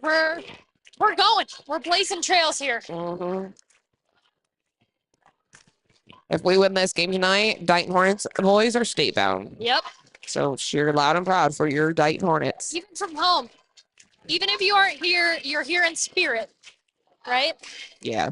We're going. We're blazing trails here. Mhm. If we win this game tonight, Dighton Hornets boys are state bound. Yep. So cheer loud and proud for your Dighton Hornets. Even from home. Even if you aren't here, you're here in spirit, right? Yeah.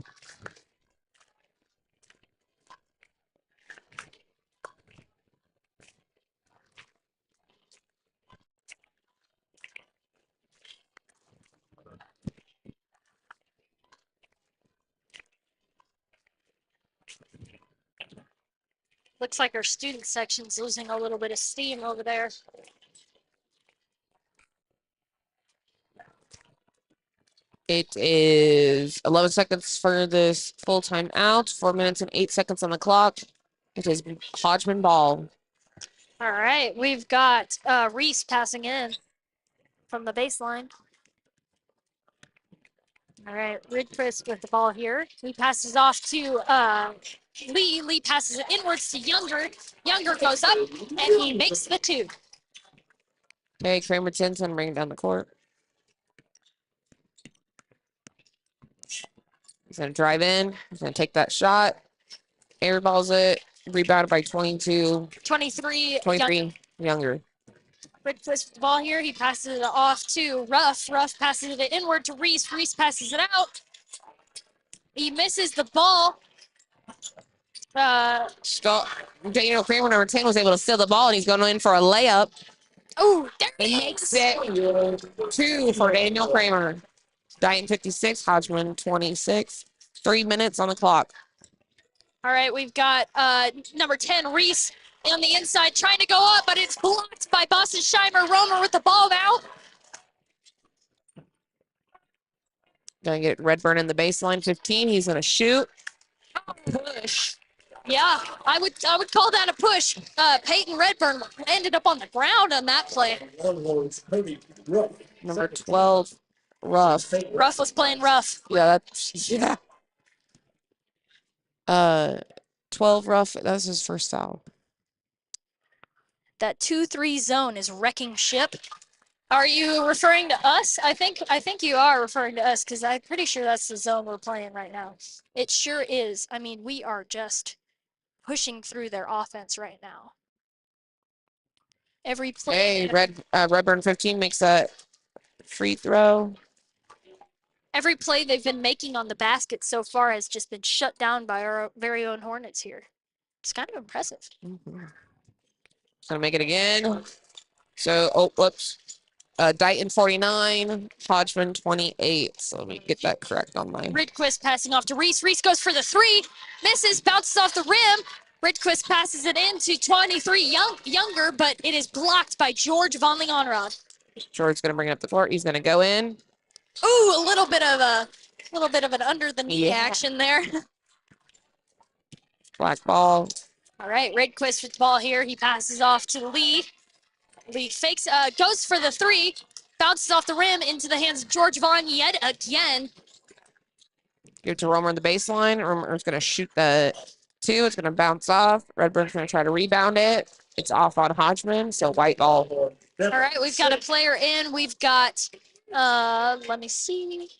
Looks like our student section's losing a little bit of steam over there. It is 11 seconds for this full time out, 4 minutes and 8 seconds on the clock. It is Hodgman ball. All right, we've got Reese passing in from the baseline. All right, Ridquist with the ball here. He passes off to Lee. Lee passes it inwards to Younger. Younger goes up, and he makes the 2. Okay, Kramer Tinson bring it down the court. He's going to drive in. He's going to take that shot. Airballs it. Rebounded by 22. 23. 23 Younger. Ridquist with the ball here. He passes it off to Ruff. Ruff passes it inward to Reese. Reese passes it out. He misses the ball. Daniel Kramer, number 10, was able to steal the ball, and he's going in for a layup. Oh, there He he makes is. it 2 for Daniel Kramer. Dighton 56, Hodgman 26. 3 minutes on the clock. All right, we've got number 10, Reese, on the inside trying to go up, but it's blocked by Boston Scheimer. Romer with the ball now. Gonna get Redburn in the baseline, 15. He's gonna shoot. Push. Yeah, I would call that a push. Peyton Redburn ended up on the ground on that play. Number 12, Ruff. Ruff was playing rough. Yeah, yeah. 12 Ruff. That's his first foul. That 2-3 zone is wrecking ship. Are you referring to us? I think you are referring to us because I'm pretty sure that's the zone we're playing right now. It sure is. I mean, we are just pushing through their offense right now. Every play. Hey, Redburn 15 makes that free throw. Every play they've been making on the basket so far has just been shut down by our very own Hornets here. It's kind of impressive. Gonna make it again. So, whoops. Dighton 49, Hodgman 28. So let me get that correct on my. Ridquist passing off to Reese. Reese goes for the 3, misses, bounces off the rim. Ridquist passes it in to 23 Younger, but it is blocked by George Von Leonrod. George's gonna bring it up the court. He's gonna go in. Ooh, a little bit of an under the knee action there. Black ball. All right, Ridquist with the ball here. He passes off to Lee. Lee fakes, goes for the 3, bounces off the rim into the hands of George Vaughn yet again. Give it to Romer in the baseline. Romer's gonna shoot the 2. It's gonna bounce off. Redburn's gonna try to rebound it. It's off on Hodgman, so white ball. All right, we've got a player in. We've got, let me see,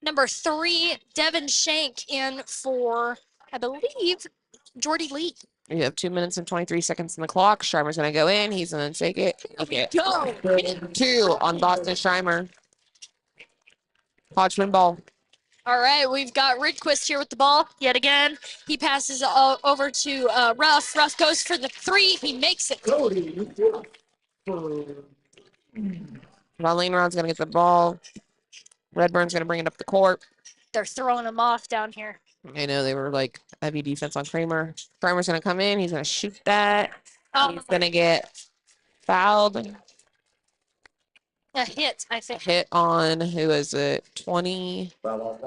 number 3, Devin Shank in for, I believe, Jordy Lee. You have 2 minutes and 23 seconds on the clock. Schreimer's gonna go in. He's gonna take it. Okay. Go. 2 on Boston Schreimer. Hodgman ball. All right, we've got Ridquist here with the ball yet again. He passes over to Ruff. Ruff goes for the 3. He makes it. Rod's gonna get the ball. Redburn's gonna bring it up the court. They're throwing him off down here. I know they were like heavy defense on Kramer. Kramer's gonna come in. He's gonna shoot that. He's gonna get fouled. A hit, I think. Hit on who is it? 20. Foul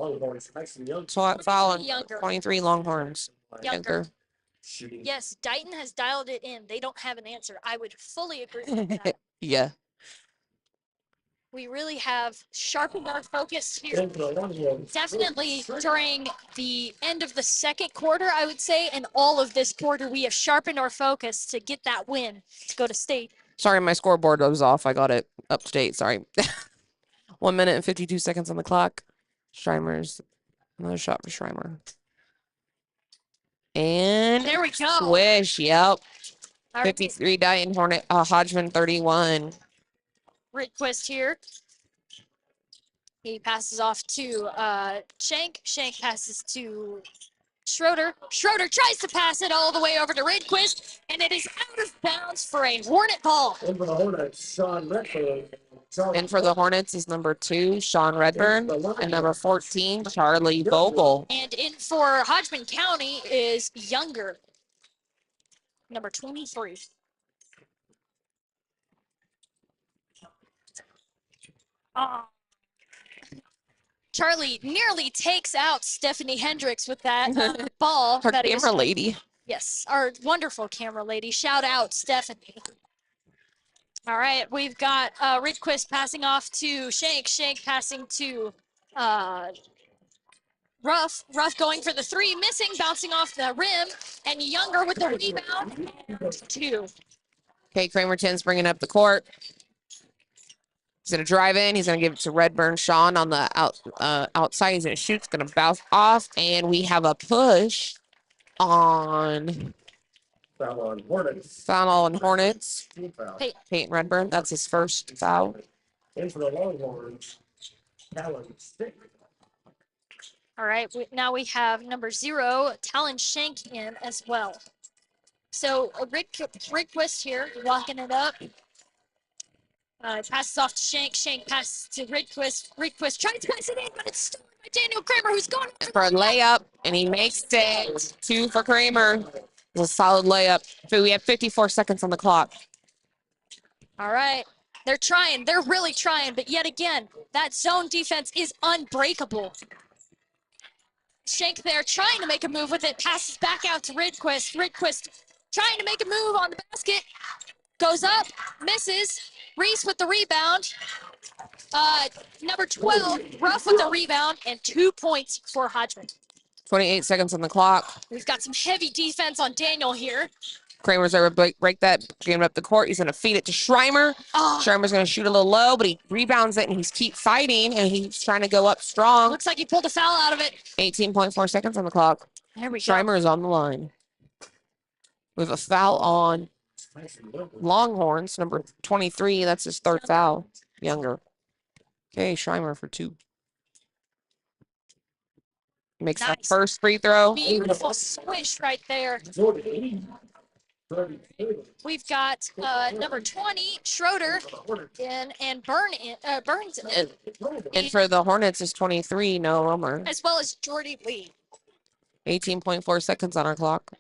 on Younger. 23 Longhorns. Younger. Yes, Dighton has dialed it in. They don't have an answer. I would fully agree with that. Yeah. We really have sharpened our focus here. Definitely during the end of the second quarter, I would say, and all of this quarter, we have sharpened our focus to get that win to go to state. Sorry, my scoreboard was off. I got it up to date. Sorry. 1 minute and 52 seconds on the clock. Schreimer's another shot for Schreimer. And There we go. swish. Yep. All right, 53 Dighton Hornet. Hodgman 31. Ridquist here. He passes off to Shank. Shank passes to Schroeder. Schroeder tries to pass it all the way over to Ridquist, and it is out of bounds for a Hornet ball. And for the Hornets is number 2, Sean Redburn, and number 14, Charlie Vogel. And in for Hodgman County is Younger. number 23. Oh. Charlie nearly takes out Stephanie Hendricks with that ball. Her that he was camera trying- lady. Yes, our wonderful camera lady. Shout out, Stephanie. All right, we've got Ridquist passing off to Shank. Shank passing to Ruff. Ruff going for the three, missing, bouncing off the rim, and Younger with the rebound. And 2. Okay, Kramerton's bringing up the court. He's going to drive in. He's going to give it to Redburn Sean on the outside. He's going to shoot. It's going to bounce off. And we have a push on Foul on Hornets. foul on Hornets. Team foul. Hey. Peyton Redburn. That's his first foul. In for the Longhorns. Talon Stick. All right, now we have number 0, Talon Shank in as well. So Ridquist here, walking it up. Passes off to Shank. Shank passes to Ridquist. Ridquist tries to place it in, but it's stolen by Daniel Kramer, who's going For a layup, and he makes it. 2 for Kramer. It's a solid layup. So we have 54 seconds on the clock. All right. They're trying. They're really trying. But yet again, that zone defense is unbreakable. Shank there trying to make a move with it. Passes back out to Ridquist. Ridquist trying to make a move on the basket. Goes up. Misses. Reese with the rebound. Number 12, Ruff with the rebound. And 2 points for Hodgman. 28 seconds on the clock. We've got some heavy defense on Daniel here. Kramer's over break that, giving up the court. He's going to feed it to Schreimer. Oh, Schreimer's going to shoot a little low, but he rebounds it, and he's keep fighting, and he's trying to go up strong. looks like he pulled a foul out of it. 18.4 seconds on the clock. There we go. Schreimer is on the line. We have a foul on Longhorns, number 23. That's his third foul. Younger. Okay, Schreimer for 2. Makes that Nice. first free throw. Beautiful swish right there. We've got number 20, Schroeder, in, and Burns in, And for the Hornets is 23, no Romer. as well as Jordy Lee. 18.4 seconds on our clock.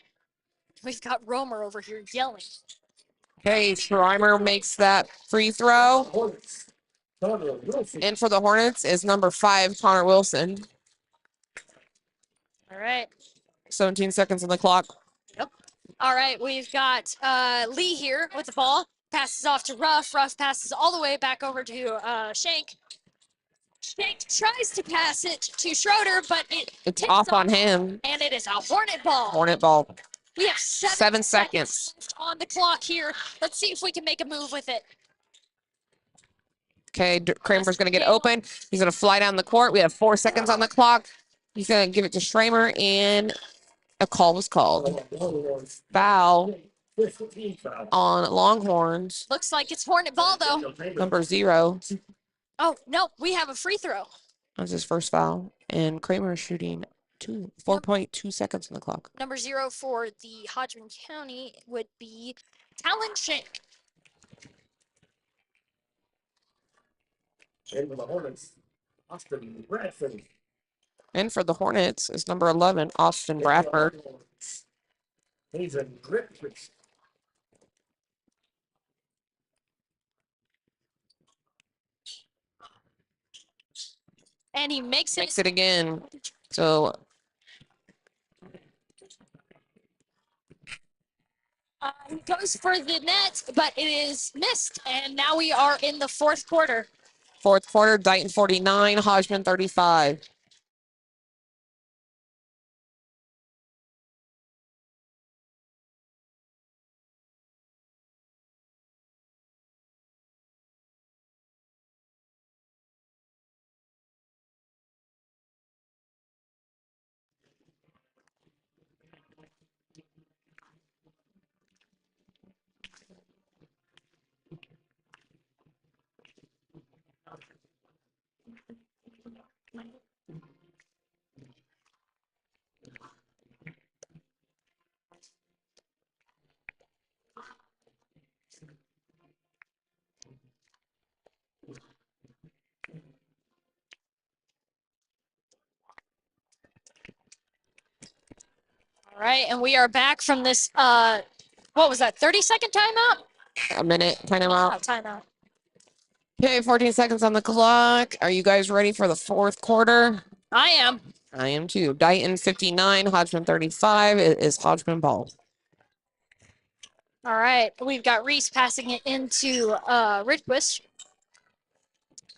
We've got Romer over here yelling. Okay, Schreimer makes that free throw. Hornets. Connor Wilson. And for the Hornets is number 5, Connor Wilson. All right. 17 seconds on the clock. All right, we've got Lee here with the ball. Passes off to Ruff. Ruff passes all the way back over to Shank. Shank tries to pass it to Schroeder, but it It's tips off on him. and it is a Hornet ball. Hornet ball. We have 7 7 seconds. left on the clock here. Let's see if we can make a move with it. Okay, Kramer's going to get open. He's going to fly down the court. We have 4 seconds on the clock. He's going to give it to Schreimer, and a call was called. Longhorns. Foul 15 foul. on Longhorns, Looks like it's Hornet ball, though. number 0. Oh, no, we have a free throw. That's his first foul. And Kramer is shooting 4.2 seconds on the clock. Number 0 for the Hodgman County would be Talon Shank. In for the Hornets. Austin Bradford. And for the Hornets is number 11, Austin Bradford. He's a grip. And he makes Makes it. it again. So He goes for the net, but it is missed. And now we are in the fourth quarter. fourth quarter, Dighton 49, Hodgman 35. All right, and we are back from this What was that, 30-second timeout? A minute timeout. Oh, timeout. Okay, 14 seconds on the clock. Are you guys ready for the fourth quarter? I am. I am too. Dighton 59, Hodgman 35. It is Hodgman ball. All right, we've got Reese passing it into Ridquist.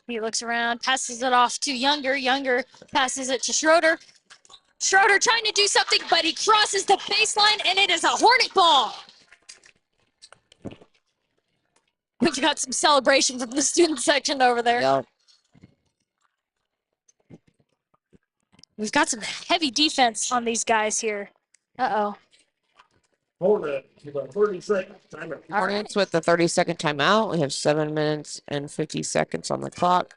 He looks around, passes it off to Younger. Younger passes it to Schroeder. Schroeder trying to do something, but he crosses the baseline, and it is a Hornet ball. We've got some celebration from the student section over there. Yep. We've got some heavy defense on these guys here. Uh-oh. Hornet with a 30-second timeout. All right. Hornets with the 30-second timeout. We have 7 minutes and 50 seconds on the clock.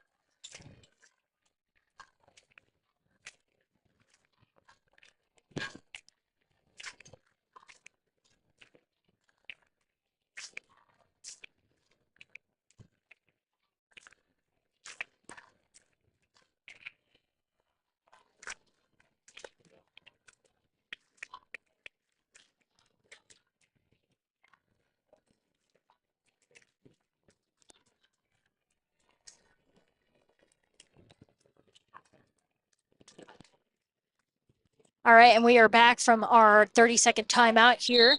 All right, and we are back from our 30-second timeout here.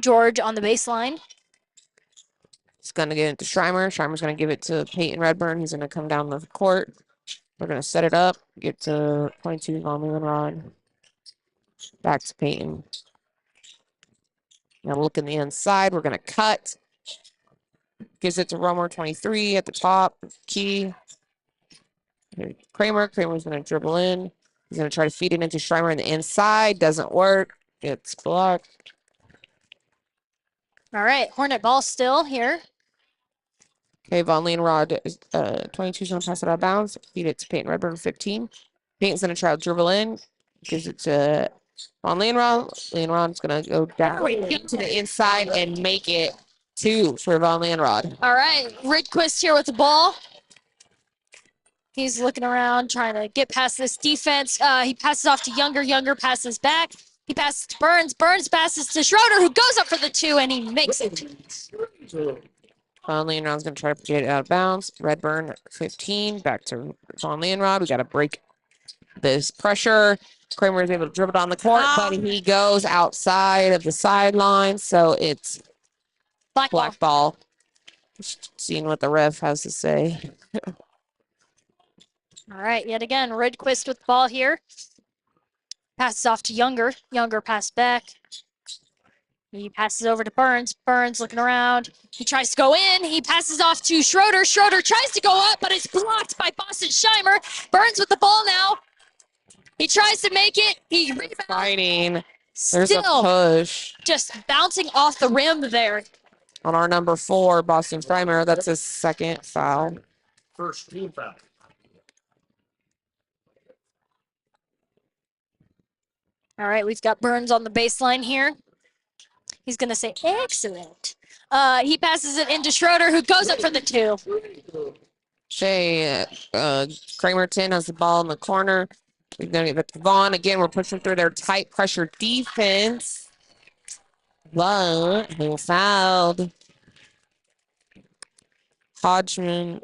George on the baseline. He's going to get it to Schreimer. Schreimer's going to give it to Peyton Redburn. He's going to come down the court. We're going to set it up. Get to 22 on Leonrod. Back to Peyton. Now look in the inside. We're going to cut. Gives it to Romer 23 at the top. Key. Kramer. Kramer's going to dribble in. He's going to try to feed it into Schreimer in the inside. Doesn't work. It's blocked. All right, Hornet ball still here. Okay, Von Leonrod is 22 is going to pass it out of bounds. Feed it to Peyton Redburn 15. Peyton's going to try to dribble in. Gives it to Von Leonrod. Leonrod's going to go down to the inside and make it 2 for Von Leonrod. All right, Ridquist here with the ball. He's looking around, trying to get past this defense. He passes off to Younger. Younger passes back. He passes to Burns. Burns passes to Schroeder, who goes up for the 2, and he makes it. Von Leonrod's going to try to get it out of bounds. Redburn 15. Back to Von Leonrod. We got to break this pressure. Kramer is able to dribble down the court, but he goes outside of the sideline, so it's black ball. Just seeing what the ref has to say. All right, yet again, Ridquist with the ball here. Passes off to Younger. Younger pass back. He passes over to Burns. Burns looking around. He tries to go in. He passes off to Schroeder. Schroeder tries to go up, but it's blocked by Boston Scheimer. Burns with the ball now. He tries to make it. He rebounds. Fighting. There's a Still push just bouncing off the rim there. on our number 4, Boston Schreimer. That's his second foul. First team foul. All right, we've got Burns on the baseline here. He's going to say, excellent. He passes it into Schroeder, who goes up for the 2. Shay, Kramerton has the ball in the corner. We're going to give it to Vaughn. Again, we're pushing through their tight pressure defense. But they were fouled. Hodgman.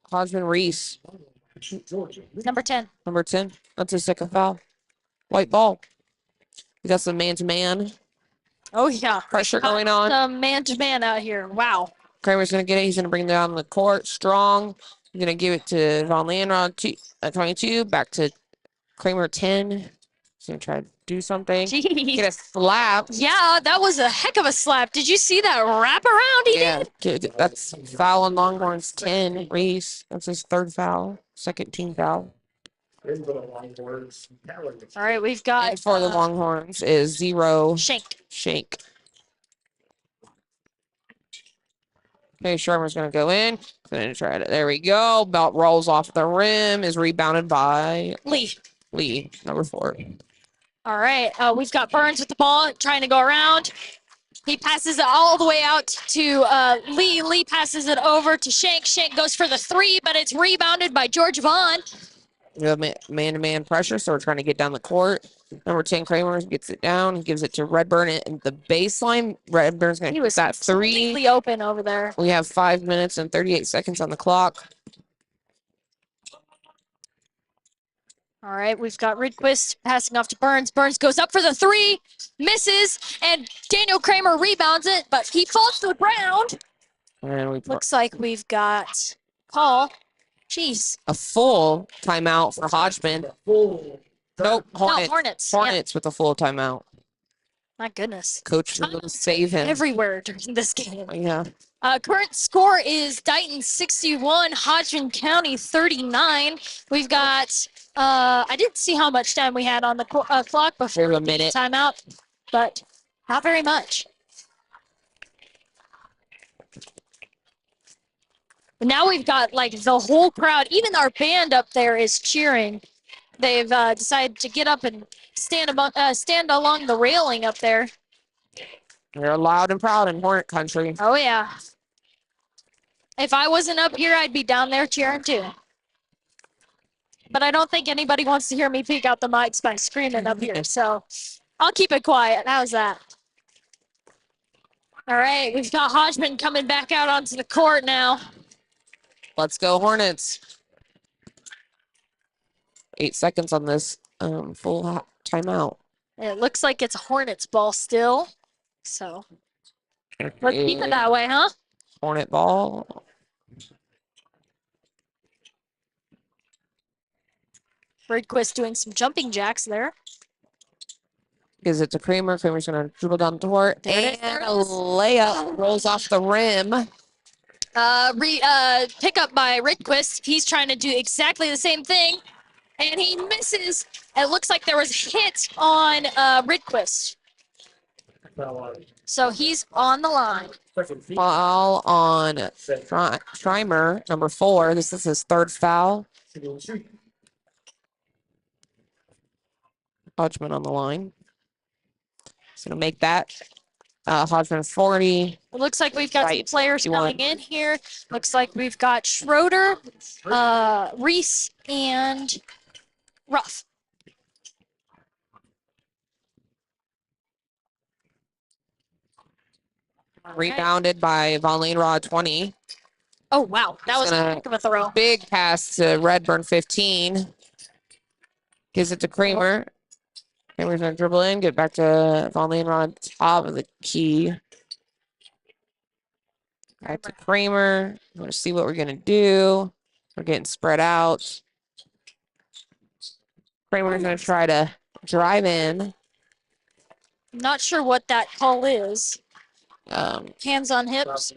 Hodgman Reese. Number 10. Number 10. That's his second foul. White ball. We got some man-to-man Oh, yeah. pressure going on. Some man-to-man out here. Wow. Kramer's going to get it. He's going to bring it down the court strong. He's going to give it to Von Leonrod, 22. Back to Kramer, 10. He's going to try to do something. Jeez. Get a slap. Yeah, that was a heck of a slap. Did you see that wraparound he did? That's foul on Longhorns, 10. Reese, that's his third foul. Second team foul. All right, we've got And for the Longhorns is 0. Shank. Okay, Sherman's going to go in. Going to try it. There we go. Belt rolls off the rim. Is rebounded by Lee, number 4. All right, we've got Burns with the ball, trying to go around. He passes it all the way out to Lee. Lee passes it over to Shank. Shank goes for the 3, but it's rebounded by George Vaughn. We have man-to-man pressure, so we're trying to get down the court. Number 10, Kramer gets it down, gives it to Redburn and the baseline. Redburn's going He to was that 3. completely open over there. We have 5 minutes and 38 seconds on the clock. All right, we've got Ridquist passing off to Burns. Burns goes up for the 3, misses, and Daniel Kramer rebounds it, but he falls to the ground. And we Looks like we've got call. Jeez. a full timeout for Hodgman. Nope, Hornets. No, Hornets. Hornets with a full timeout. My goodness. Coach is going to save him. Everywhere during this game. Yeah. Current score is Dighton 61, Hodgman County 39. We've got, I didn't see how much time we had on the clock before There's a minute. timeout, but not very much. But now we've got like the whole crowd, even our band up there is cheering. They've decided to get up and stand along the railing up there. They're loud and proud in Hornet country. Oh, yeah. If I wasn't up here, I'd be down there cheering too. But I don't think anybody wants to hear me peek out the mics by screaming up here, so I'll keep it quiet. How's that? All right, we've got Hodgman coming back out onto the court now. Let's go Hornets. 8 seconds on this full timeout. It looks like it's a Hornets ball still, so let's keep it that way, huh? Hornet ball. Ridquist doing some jumping jacks there. Gives it to Kramer. Kramer's going to dribble down the court. There it And is. a layup rolls off the rim. Pick up by Ridquist. He's trying to do exactly the same thing, and he misses. It looks like there was a hit on Ridquist. So he's on the line. Foul on Schreimer, number 4. This is his 3rd foul. Hodgman on the line. He's going to make that. Hodgman 40. It looks like we've got some Right, players 51. coming in here. Looks like we've got Schroeder, Reese, and Ruff. Rebounded by Von Leanrod 20. Oh, wow. That was a Gonna- heck of a throw. Big pass to Redburn 15. Gives it to Kramer. Kramer's going to dribble in, get back to Von Leanrod, top of the key. Back to Kramer. We're going to see what we're going to do. We're getting spread out. Kramer's going to try to drive in. Not sure what that call is. Um, Hands on hips.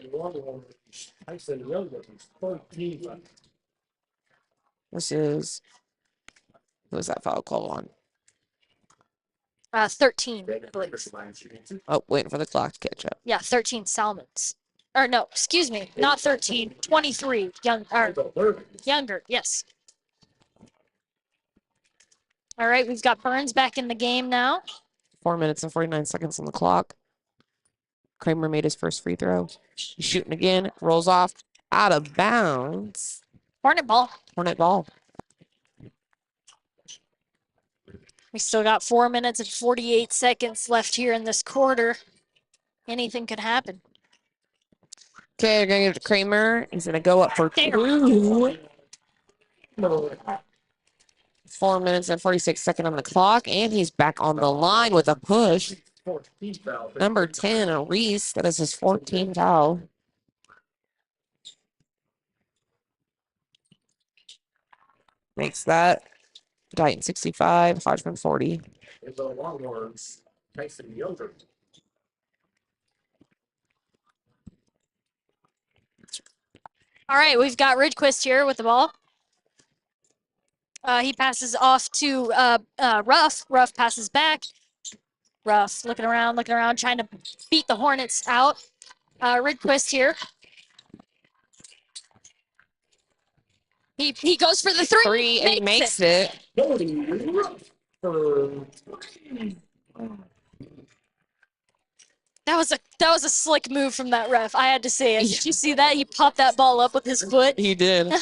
this is, who was that foul call on? 13, I believe. Oh, waiting for the clock to catch up. Yeah, 13 Salmons. Or no, excuse me, not 13, 23. Younger, yes. All right, we've got Burns back in the game now. 4 minutes and 49 seconds on the clock. Kramer made his first free throw. He's shooting again. Rolls off. Out of bounds. Hornet ball. Hornet ball. We still got 4 minutes and 48 seconds left here in this quarter. Anything could happen. Okay, they're going to give it to Kramer. He's going to go up for Damn. 2. 4 minutes and 46 seconds on the clock. And he's back on the line with a push. Number 10, Reese. That is his 14th foul. Makes that Dighton 65, Hodgman 40. All right, we've got Ridquist here with the ball. He passes off to Ruff. Ruff passes back. Ruff looking around, trying to beat the Hornets out. Ridquist here. He goes for the 3. 3 and makes it. That was a slick move from that ref. I had to say it. Did you see that? He popped that ball up with his foot. He did.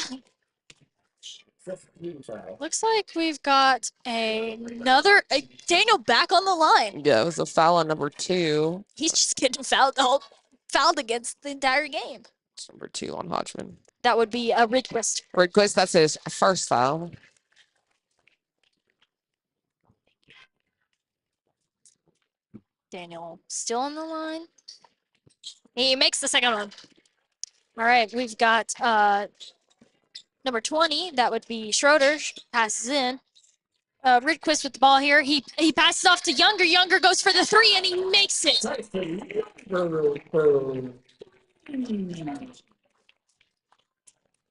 15 foul. Looks like we've got another Daniel back on the line. Yeah, it was a foul on number 2. He's just getting fouled against the entire game. It's number 2 on Hodgman. That would be a Ridquist. Redquist, that's his first foul. Daniel still on the line. He makes the second one. All right, we've got number 20. That would be Schroeder. Passes in. Ridquist with the ball here. He passes off to Younger. Younger goes for the 3 and he makes it.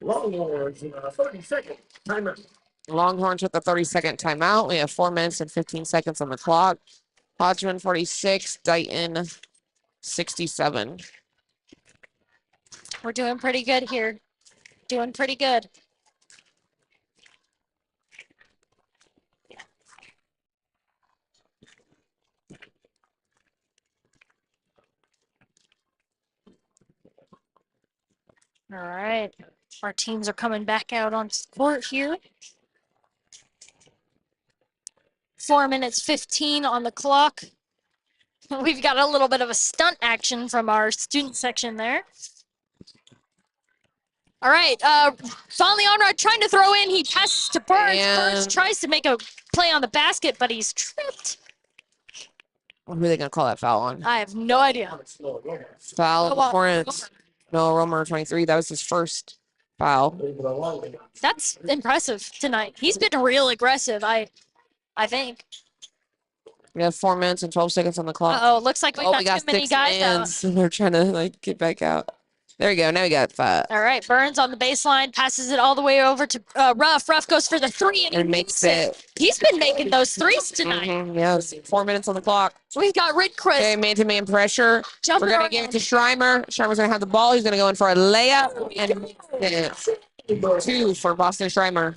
Longhorns, 30-second timeout. Longhorns with the 30-second timeout. We have 4 minutes and 15 seconds on the clock. Hodgman 46, Dighton 67. We're doing pretty good here. Doing pretty good. All right. Our teams are coming back out on court here. 4 minutes 15 on the clock. We've got a little bit of a stunt action from our student section there. All right, finally Onrod trying to throw in. He passes to Burns. Burns And- tries to make a play on the basket, but he's tripped. Who are they going to call that foul on? I have no idea. Foul Go on, on Torrance. No, Romer 23. That was his first foul. That's impressive tonight. He's been real aggressive, I think. We have 4 minutes and 12 seconds on the clock. Uh-oh, looks like we've Oh, got we got too many 6 guys out. hands. They're trying to like get back out. There you go. Now we got 5. All right, Burns on the baseline, passes it all the way over to Ruff. Ruff goes for the 3 and he And makes makes it. He's been making those threes tonight. Yes. 4 minutes on the clock. We've got Ridquist Okay, man-to-man pressure. jumping We're going around. to give it to Schreimer. Schreimer's going to have the ball. He's going to go in for a layup. And it's 2 for Boston Schreimer.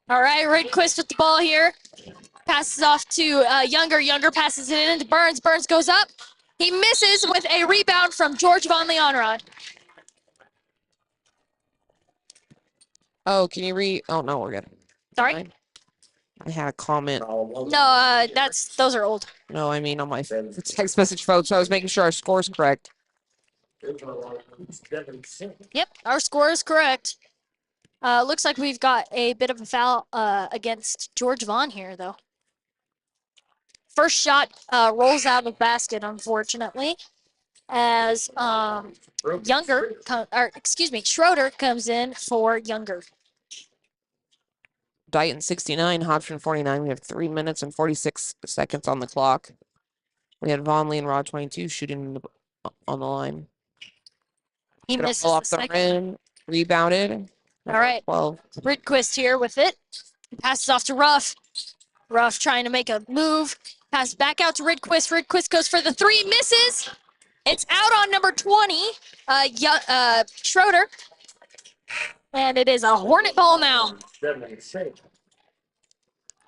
All right, Ridquist with the ball here. Passes off to Younger. Younger passes it into Burns. Burns goes up. He misses with a rebound from George Von Leonrod. Oh, can you read? Oh, no, we're good. Sorry? I had a comment. No, those are old. No, I mean on my text message phone, so I was making sure our score's correct. Yep, our score is correct. Looks like we've got a bit of a foul against George Vaughn here, though. First shot rolls out of basket, unfortunately, as Schroeder comes in for Younger. Dighton 69, Hodgson 49. We have 3 minutes and 46 seconds on the clock. We had Von Lee and Rod 22 shooting on the line. He Gonna misses roll the off the second. rim, rebounded. All right. 12. Ridquist here with it. Passes off to Ruff. Ruff trying to make a move. Pass back out to Ridquist. Ridquist goes for the 3, misses. It's out on number 20, Schroeder. And it is a Hornet ball now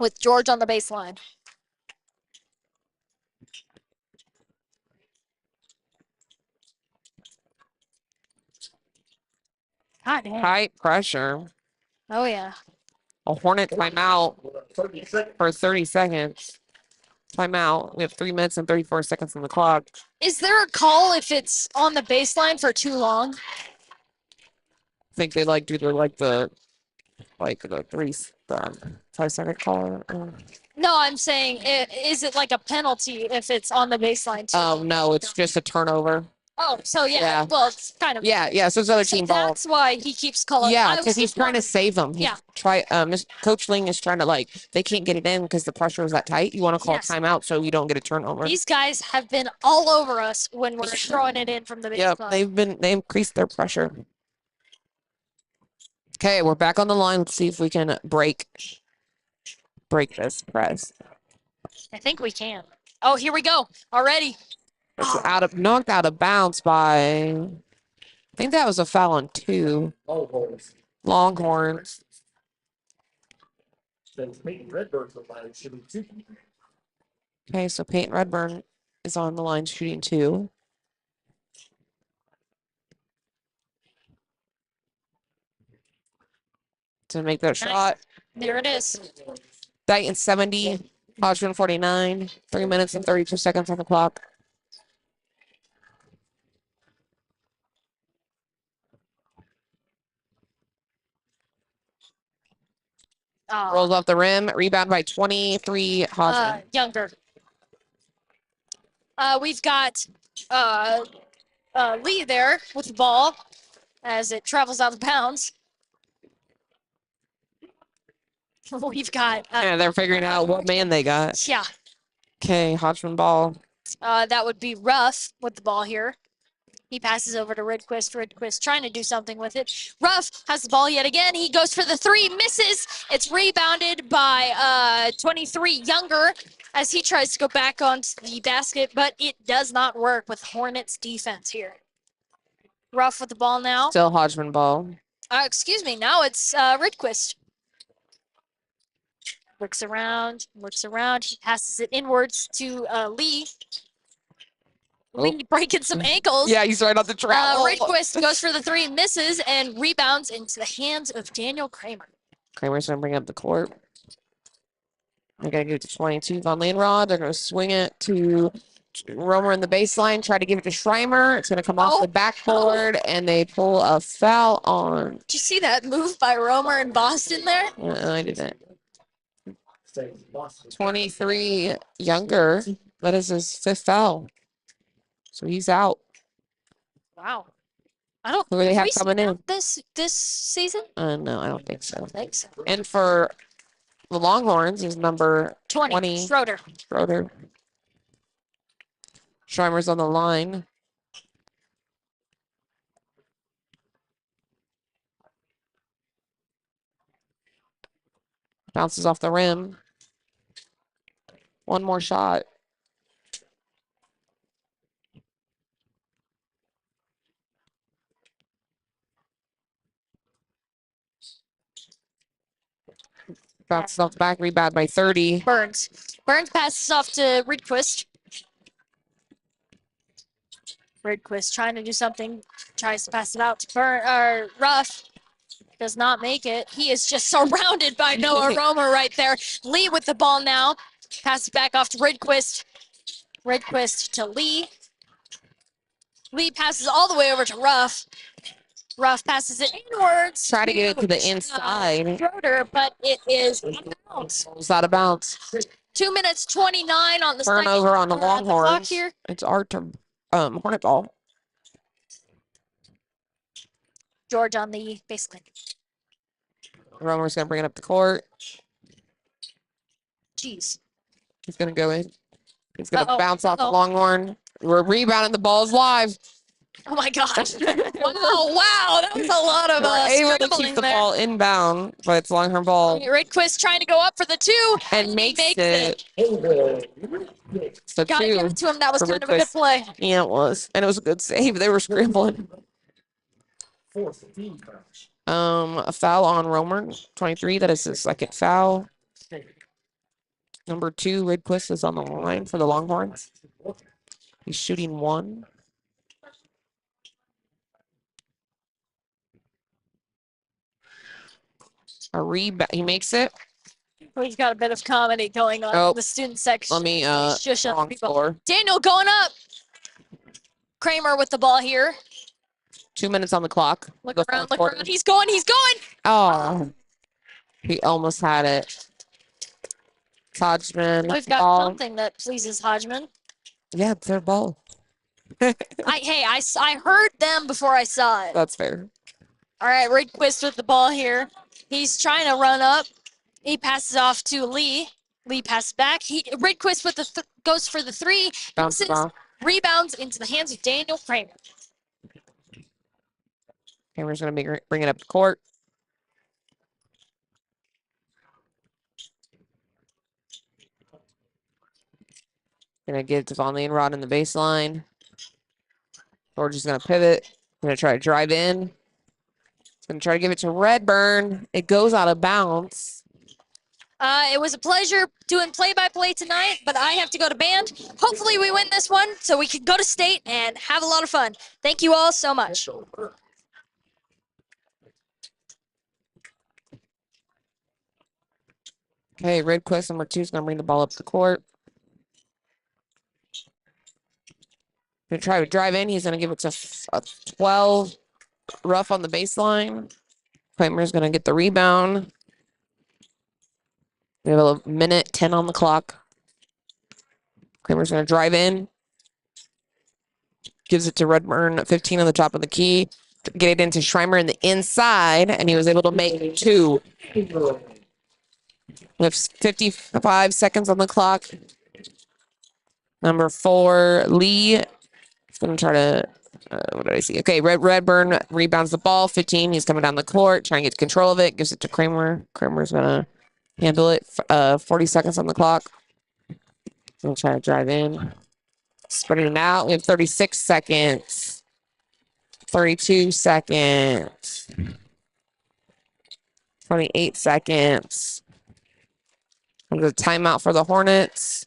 with George on the baseline. God damn. Tight pressure. Oh, yeah. A Hornet timeout for 30 seconds. Timeout. We have 3 minutes and 34 seconds on the clock. Is there a call if it's on the baseline for too long? I think they do the 5-second call. No, I'm saying, is it like a penalty if it's on the baseline too? Oh no, it's just a turnover. Oh, so yeah. Yeah. Well, it's kind of. Yeah. So it's other So team ball. that's why he keeps calling. Yeah, I was because he's just trying to wondering- save them. Coach Ling is trying to they can't get it in because the pressure is that tight. You want to call Yes. a timeout so you don't get a turnover. These guys have been all over us when we're throwing it in from the Yep, baseline. they increased their pressure. Okay, we're back on the line. Let's see if we can break this press. I think we can. Oh, here we go. Already. It's knocked out of bounds by. I think that was a foul on 2 Longhorns. Okay, so Peyton Redburn is on the line shooting 2. to make that shot. There it is. Dighton 70, Hodgman 49. 3 minutes and 32 seconds on the clock. Rolls off the rim. Rebound by 23, Hodgman. Younger. We've got Lee there with the ball as it travels out of bounds. We've got Yeah, they're figuring out what man they got. yeah. Okay, Hodgman ball. That would be Ruff with the ball here. He passes over to Ridquist. Ridquist trying to do something with it. Ruff has the ball yet again. He goes for the three, misses. It's rebounded by 23 Younger as he tries to go back onto the basket, but it does not work with Hornets defense here. Ruff with the ball now. Still Hodgman ball. Excuse me. Now it's Ridquist. Looks around. He passes it inwards to Lee. Lee breaking some ankles. Yeah, he's right on the travel. Ridquist goes for the three, misses, and rebounds into the hands of Daniel Kramer. Kramer's going to bring up the court. They're going to give it to 22 Von Leyenrod. They're going to swing it to Romer in the baseline, try to give it to Schreimer. It's going to come off the backboard, and they pull a foul on. Did you see that move by Romer in Boston there? I didn't. 23 Younger. That is his fifth foul. So he's out. Wow. I don't. Who do they have we seen coming in? out this season? No, I don't think so. I don't think so. And for the Longhorns is number 20. Schroeder. Schroeder. Schreimer's on the line. Bounces off the rim. One more shot. Bounces off the back, rebound by 30. Burns passes off to Ridquist. Ridquist trying to do something. Tries to pass it out to Ruff. Does not make it. He is just surrounded by Noah Romer right there. Lee with the ball now. Pass it back off to Ridquist. Ridquist to Lee. Lee passes all the way over to Ruff. Ruff passes it inwards. Try to get it to the inside. Schroeder, but it is out of bounds. It's out of bounds. 2 minutes 29 on the Turnover on the clock Longhorns. here. It's our turn. Hornet ball. George on the baseline. Romer's going to bring it up the court. Jeez. He's going to go in. He's going to bounce off the Uh-oh. Longhorn. We're rebounding. The ball's live. Oh my gosh. Wow, that was a lot of We're able to scrambling keep the there. ball inbound, but it's Longhorn ball. Ridquist trying to go up for the two. And makes makes it. So Gotta give two. it to him. That was for kind of a good Ridquist. play. Yeah, it was. And it was a good save. They were scrambling. A foul on Romer, 23. That is his second foul. Number 2, Ridquist is on the line for the Longhorns. He's shooting 1. A rebound. He makes it. We've got a bit of comedy going on Oh, in the student section. Let me Shush up, wrong people. score. Daniel going up. Kramer with the ball here. 2 minutes on the clock. Look The around, fourth look quarter. around. He's going. Oh, he almost had it. Hodgman. We've got ball. something that pleases Hodgman. Yeah, it's their ball. I heard them before I saw it. That's fair. All right, Ridquist with the ball here. He's trying to run up. He passes off to Lee. Lee passes back. Ridquist with goes for the three. Bounces Misses. off. Rebounds into the hands of Daniel Kramer. Kramer's going to bring it up the court. Going to give it to Von Leyenrod in the baseline. George is going to pivot. Going to try to drive in. He's going to try to give it to Redburn. It goes out of bounds. It was a pleasure doing play-by-play tonight, but I have to go to band. Hopefully we win this one so we can go to state and have a lot of fun. Thank you all so much. Okay, Redquist number 2 is going to bring the ball up the court. Going to try to drive in. He's going to give it to a 12 rough on the baseline. Kramer's going to get the rebound. We have a minute 10 on the clock. Kramer's going to drive in. Gives it to Redburn, 15 on the top of the key. Get it into Schreimer in the inside, and he was able to make 2. With 55 seconds on the clock. Number 4, Lee. He's going to try to, what did I see? Okay, Redburn rebounds the ball, 15. He's coming down the court, trying to get control of it. Gives it to Kramer. Kramer's going to handle it. 40 seconds on the clock. Going to try to drive in. Spreading it out. We have 36 seconds. 32 seconds. 28 seconds. There's a timeout for the Hornets.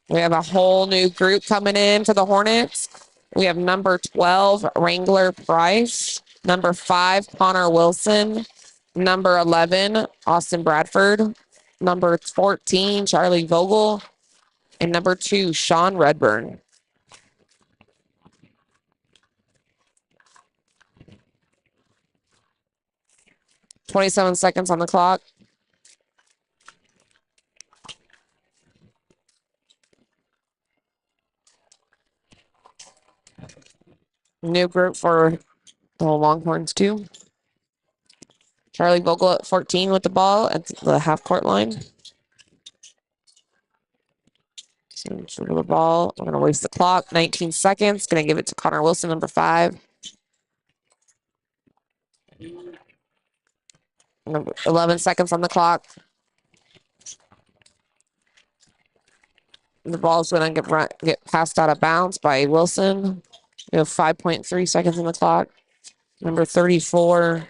We have a whole new group coming in to the Hornets. We have number 12, Wrangler Price. Number 5, Connor Wilson. Number 11, Austin Bradford. Number 14, Charlie Vogel. And number 2, Sean Redburn. "27 seconds on the clock. New group for the Longhorns too. Charlie Vogel at 14 with the ball at the half-court line. So shoot the ball. We're going to waste the clock. 19 seconds. Going to give it to Connor Wilson, number 5. Number 11 seconds on the clock. The ball's going to get passed out of bounds by Wilson. We have 5.3 seconds on the clock. Number 34,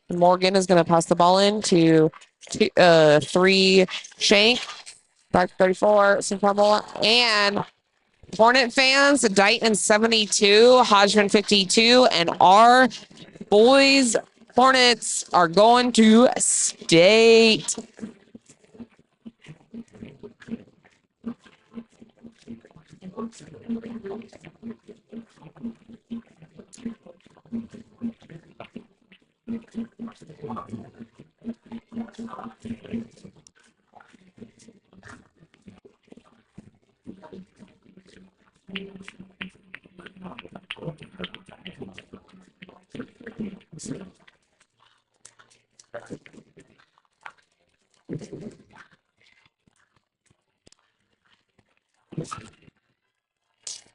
Morgan is going to pass the ball in to 3 Shank. Back to 34, Simple. And Hornet fans, Dighton 72, Hodgman 52, and our boys Hornets are going to state.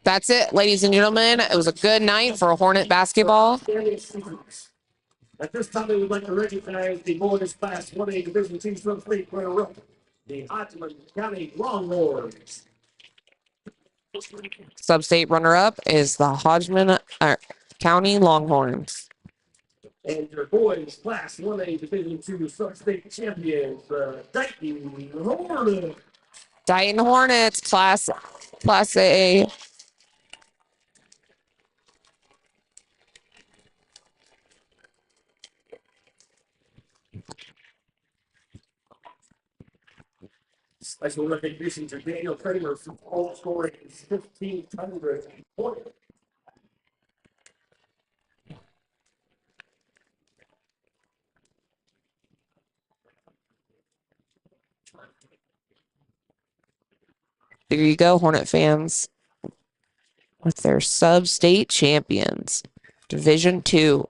That's it, ladies and gentlemen. It was a good night for Hornet basketball. At this time, we would like to recognize the boys class 1A Division teams from state runner-up, the Hodgman County Longhorns. Sub-state runner-up is the Hodgman County Longhorns. And your boys class 1A Division 2 sub-state champions, the Dighton Hornets. Dighton Hornets, Class A. Special recognition to Daniel Kramer for all scoring 1,500 points. There you go, Hornet fans, with their sub-state champions, Division 2.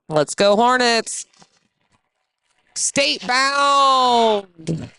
Let's go, Hornets. State bound.